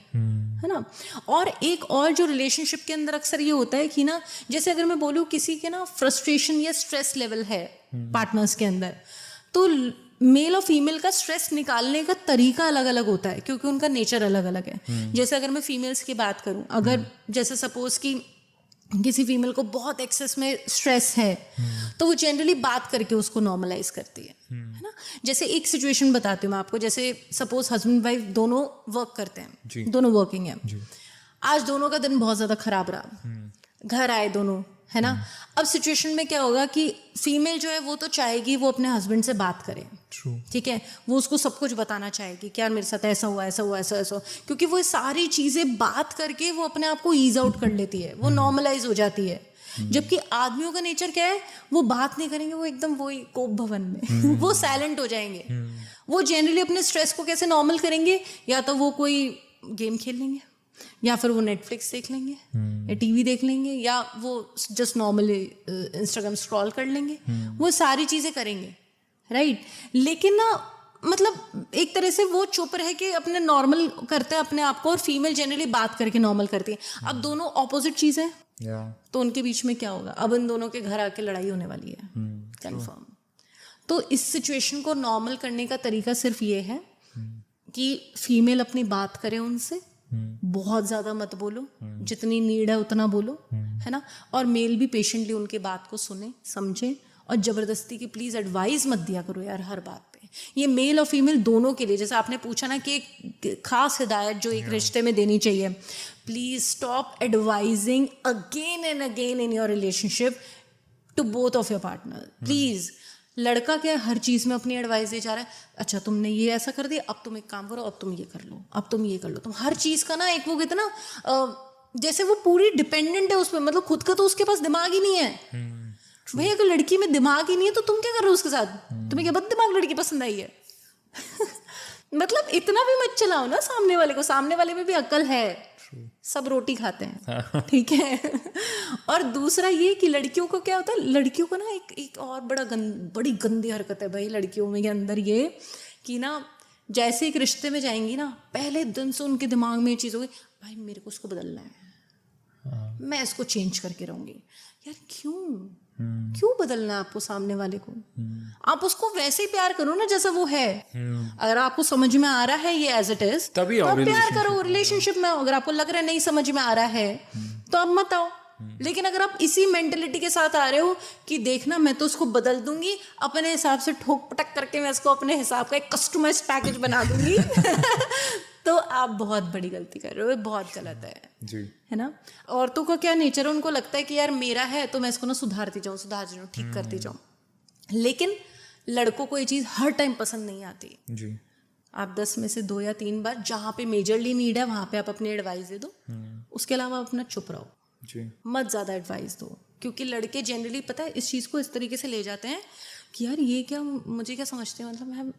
ना। और एक और जो रिलेशनशिप के अंदर अक्सर ये होता है कि ना, जैसे अगर मैं बोलूँ किसी के ना फ्रस्ट्रेशन या स्ट्रेस लेवल है पार्टनर्स के अंदर, तो मेल और फीमेल का स्ट्रेस निकालने का तरीका अलग अलग होता है, क्योंकि उनका नेचर अलग अलग है। जैसे अगर मैं फीमेल्स की बात करूं, अगर जैसे सपोज कि किसी फीमेल को बहुत एक्सेस में स्ट्रेस है, तो वो जनरली बात करके उसको नॉर्मलाइज करती है ना। जैसे एक सिचुएशन बताती हूँ मैं आपको, जैसे सपोज हस्बैंड वाइफ दोनों वर्क करते हैं, दोनों वर्किंग हैं, आज दोनों का दिन बहुत ज़्यादा खराब रहा, घर आए दोनों, है ना। अब सिचुएशन में क्या होगा कि फीमेल जो है वो तो चाहेगी वो अपने हस्बैंड से बात करे, ठीक है, वो उसको सब कुछ बताना चाहेगी कि यार मेरे साथ ऐसा हुआ, ऐसा हुआ, ऐसा ऐसा, क्योंकि वो सारी चीज़ें बात करके वो अपने आप को ईज आउट कर लेती है, वो नॉर्मलाइज हो जाती है। जबकि आदमियों का नेचर क्या है, वो बात नहीं करेंगे, वो एकदम वही कोप भवन में वो साइलेंट हो जाएंगे। वो जनरली अपने स्ट्रेस को कैसे नॉर्मल करेंगे, या तो वो कोई गेम खेल लेंगे, या फिर वो नेटफ्लिक्स देख लेंगे, या टीवी देख लेंगे, या वो जस्ट नॉर्मली इंस्टाग्राम स्क्रॉल कर लेंगे, वो सारी चीज़ें करेंगे, राइट। लेकिन ना मतलब एक तरह से वो चुप रह के अपने नॉर्मल करते हैं अपने आप को, और फीमेल जनरली बात करके नॉर्मल करती है। अब दोनों ऑपोजिट चीज़ें हैं, तो उनके बीच में क्या होगा, अब इन दोनों के घर आके लड़ाई होने वाली है, कंफर्म। तो इस सिचुएशन को नॉर्मल करने का तरीका सिर्फ ये है कि फीमेल अपनी बात करे उनसे, बहुत ज़्यादा मत बोलो, जितनी नीड है उतना बोलो, है ना। और मेल भी पेशेंटली उनके बात को सुने, समझे, और ज़बरदस्ती की प्लीज़ एडवाइस मत दिया करो यार हर बात पे। ये मेल और फीमेल दोनों के लिए, जैसे आपने पूछा ना कि एक खास हिदायत जो एक रिश्ते में देनी चाहिए, please stop advising again and again in your relationship to both of your partner. Please, लड़का क्या हर चीज़ में अपनी एडवाइस दे जा रहा है, अच्छा तुमने ये ऐसा कर दिया, अब तुम एक काम करो, अब तुम ये कर लो, अब तुम ये कर लो, तुम हर चीज़ का ना एक वो कहते ना जैसे वो पूरी डिपेंडेंट है उस पर, मतलब खुद का तो उसके पास दिमाग ही नहीं है। भाई अगर लड़की में दिमाग ही नहीं है तो तुम क्या कर रहे हो उसके साथ, तुम्हें क्या बददिमाग लड़की पसंद आई है? मतलब इतना भी मत चलाओ ना सामने वाले को, सामने वाले में भी अक्ल है, सब रोटी खाते हैं, ठीक है। और दूसरा ये कि लड़कियों को क्या होता है, लड़कियों को ना एक और बड़ी गंदी हरकत है भाई लड़कियों में के अंदर, ये कि ना जैसे एक रिश्ते में जाएंगी ना, पहले दिन से उनके दिमाग में ये चीज़ होगी, भाई मेरे को उसको बदलना है, मैं इसको चेंज करके रहूँगी। यार क्यों बदलना है आपको सामने वाले को? आप उसको वैसे ही प्यार करो ना जैसा वो है। अगर आपको समझ में आ रहा है ये एज इट इज, तभी तो आप प्यार करो रिलेशनशिप में। अगर आपको लग रहा है नहीं समझ में आ रहा है तो आप मत आओ। लेकिन अगर आप इसी मेंटेलिटी के साथ आ रहे हो कि देखना मैं तो उसको बदल दूंगी, अपने हिसाब से ठोक पटक करके मैं इसको अपने हिसाब का एक कस्टमाइज्ड पैकेज बना दूंगी तो आप बहुत बड़ी गलती कर रहे हो, बहुत गलत है जी, है ना। औरतों का क्या नेचर है, उनको लगता है कि यार मेरा है तो मैं इसको ना सुधारती जाऊँ, ठीक करती जाऊँ। लेकिन लड़कों को ये चीज़ हर टाइम पसंद नहीं आती जी। आप 10 में से 2 या 3 बार जहाँ पे मेजरली नीड है वहाँ पे आप अपनी एडवाइस दे दो, उसके अलावा अपना चुप रहो जी। मत ज़्यादा एडवाइस दो। क्योंकि लड़के जनरली पता है इस चीज़ को इस तरीके से ले जाते हैं कि यार ये क्या, मुझे क्या समझते हैं, मतलब मैं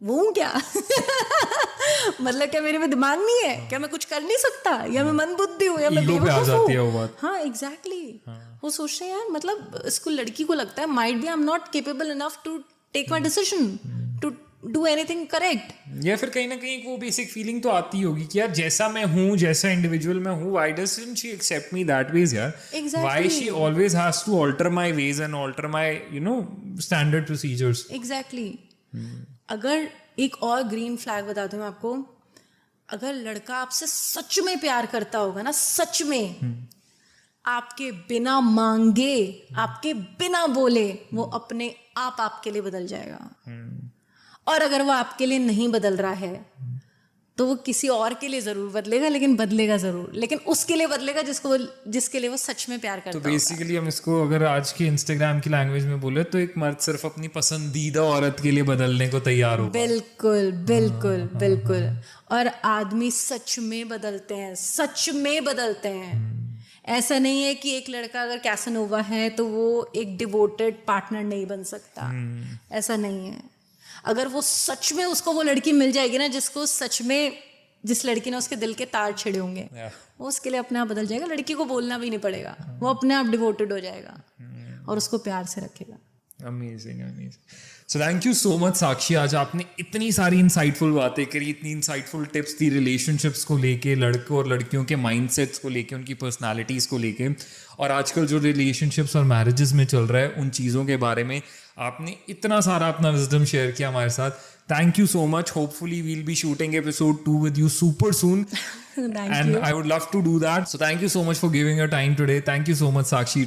वो हूँ क्या मतलब क्या मेरे में दिमाग नहीं है क्या, मैं कुछ कर नहीं सकता, या मैं मंदबुद्धि हूँ, या मैं बेवकूफ हूँ। हाँ एग्जैक्टली, वो सोचते हैं यार, मतलब इसको लड़की को लगता है might be I am not capable enough to take my decision to do anything correct. या फिर कहीं ना कहीं वो बेसिक फीलिंग तो आती होगी कि यार जैसा मैं हूँ, जैसा इंडिविजुअल मैं हूँ, why doesn't she accept me that ways यार, why she always has to alter my ways and alter my standard procedures. Exactly. अगर एक और ग्रीन फ्लैग बताती हूँ आपको, अगर लड़का आपसे सच में प्यार करता होगा ना, सच में, आपके बिना मांगे, आपके बिना बोले वो अपने आप आपके लिए बदल जाएगा। और अगर वो आपके लिए नहीं बदल रहा है तो वो किसी और के लिए ज़रूर बदलेगा, लेकिन बदलेगा ज़रूर, लेकिन उसके लिए बदलेगा जिसके लिए वो सच में प्यार करता तो होगा। बेसिकली हम इसको अगर आज के इंस्टाग्राम की लैंग्वेज में बोले तो एक मर्द सिर्फ अपनी पसंदीदा औरत के लिए बदलने को तैयार होगा। बिल्कुल बिल्कुल बिल्कुल। और आदमी सच में बदलते हैं, सच में बदलते हैं। ऐसा नहीं है कि एक लड़का अगर कैसनोवा है तो वो एक डिवोटेड पार्टनर नहीं बन सकता, ऐसा नहीं है। अगर वो सच में उसको वो लड़की मिल जाएगी ना जिसको सच में, जिस लड़की ने उसके दिल के तार छिड़े होंगे, वो उसके लिए अपने आप बदल जाएगा। लड़की को बोलना भी नहीं पड़ेगा, वो अपने आप डिवोटेड हो जाएगा और उसको प्यार से रखेगा। Amazing amazing. So thank you so much Sakshi, आज आपने इतनी सारी इंसाइटफुल बातें करी, इतनी इंसाइटफुल टिप्स दी रिलेशनशिप्स को लेके, लड़कों और लड़कियों के माइंडसेट्स को लेके, उनकी पर्सनालिटीज़ को लेके, और आजकल जो रिलेशनशिप्स और मैरिजेस में चल रहा है उन चीज़ों के बारे में आपने इतना सारा अपना विजडम शेयर किया हमारे साथ। Thank you so much. Hopefully will be shooting episode 2 with you super soon. Thank and you. I would love to do that. So thank you so much for giving your time today. Thank you so much, Sakshi.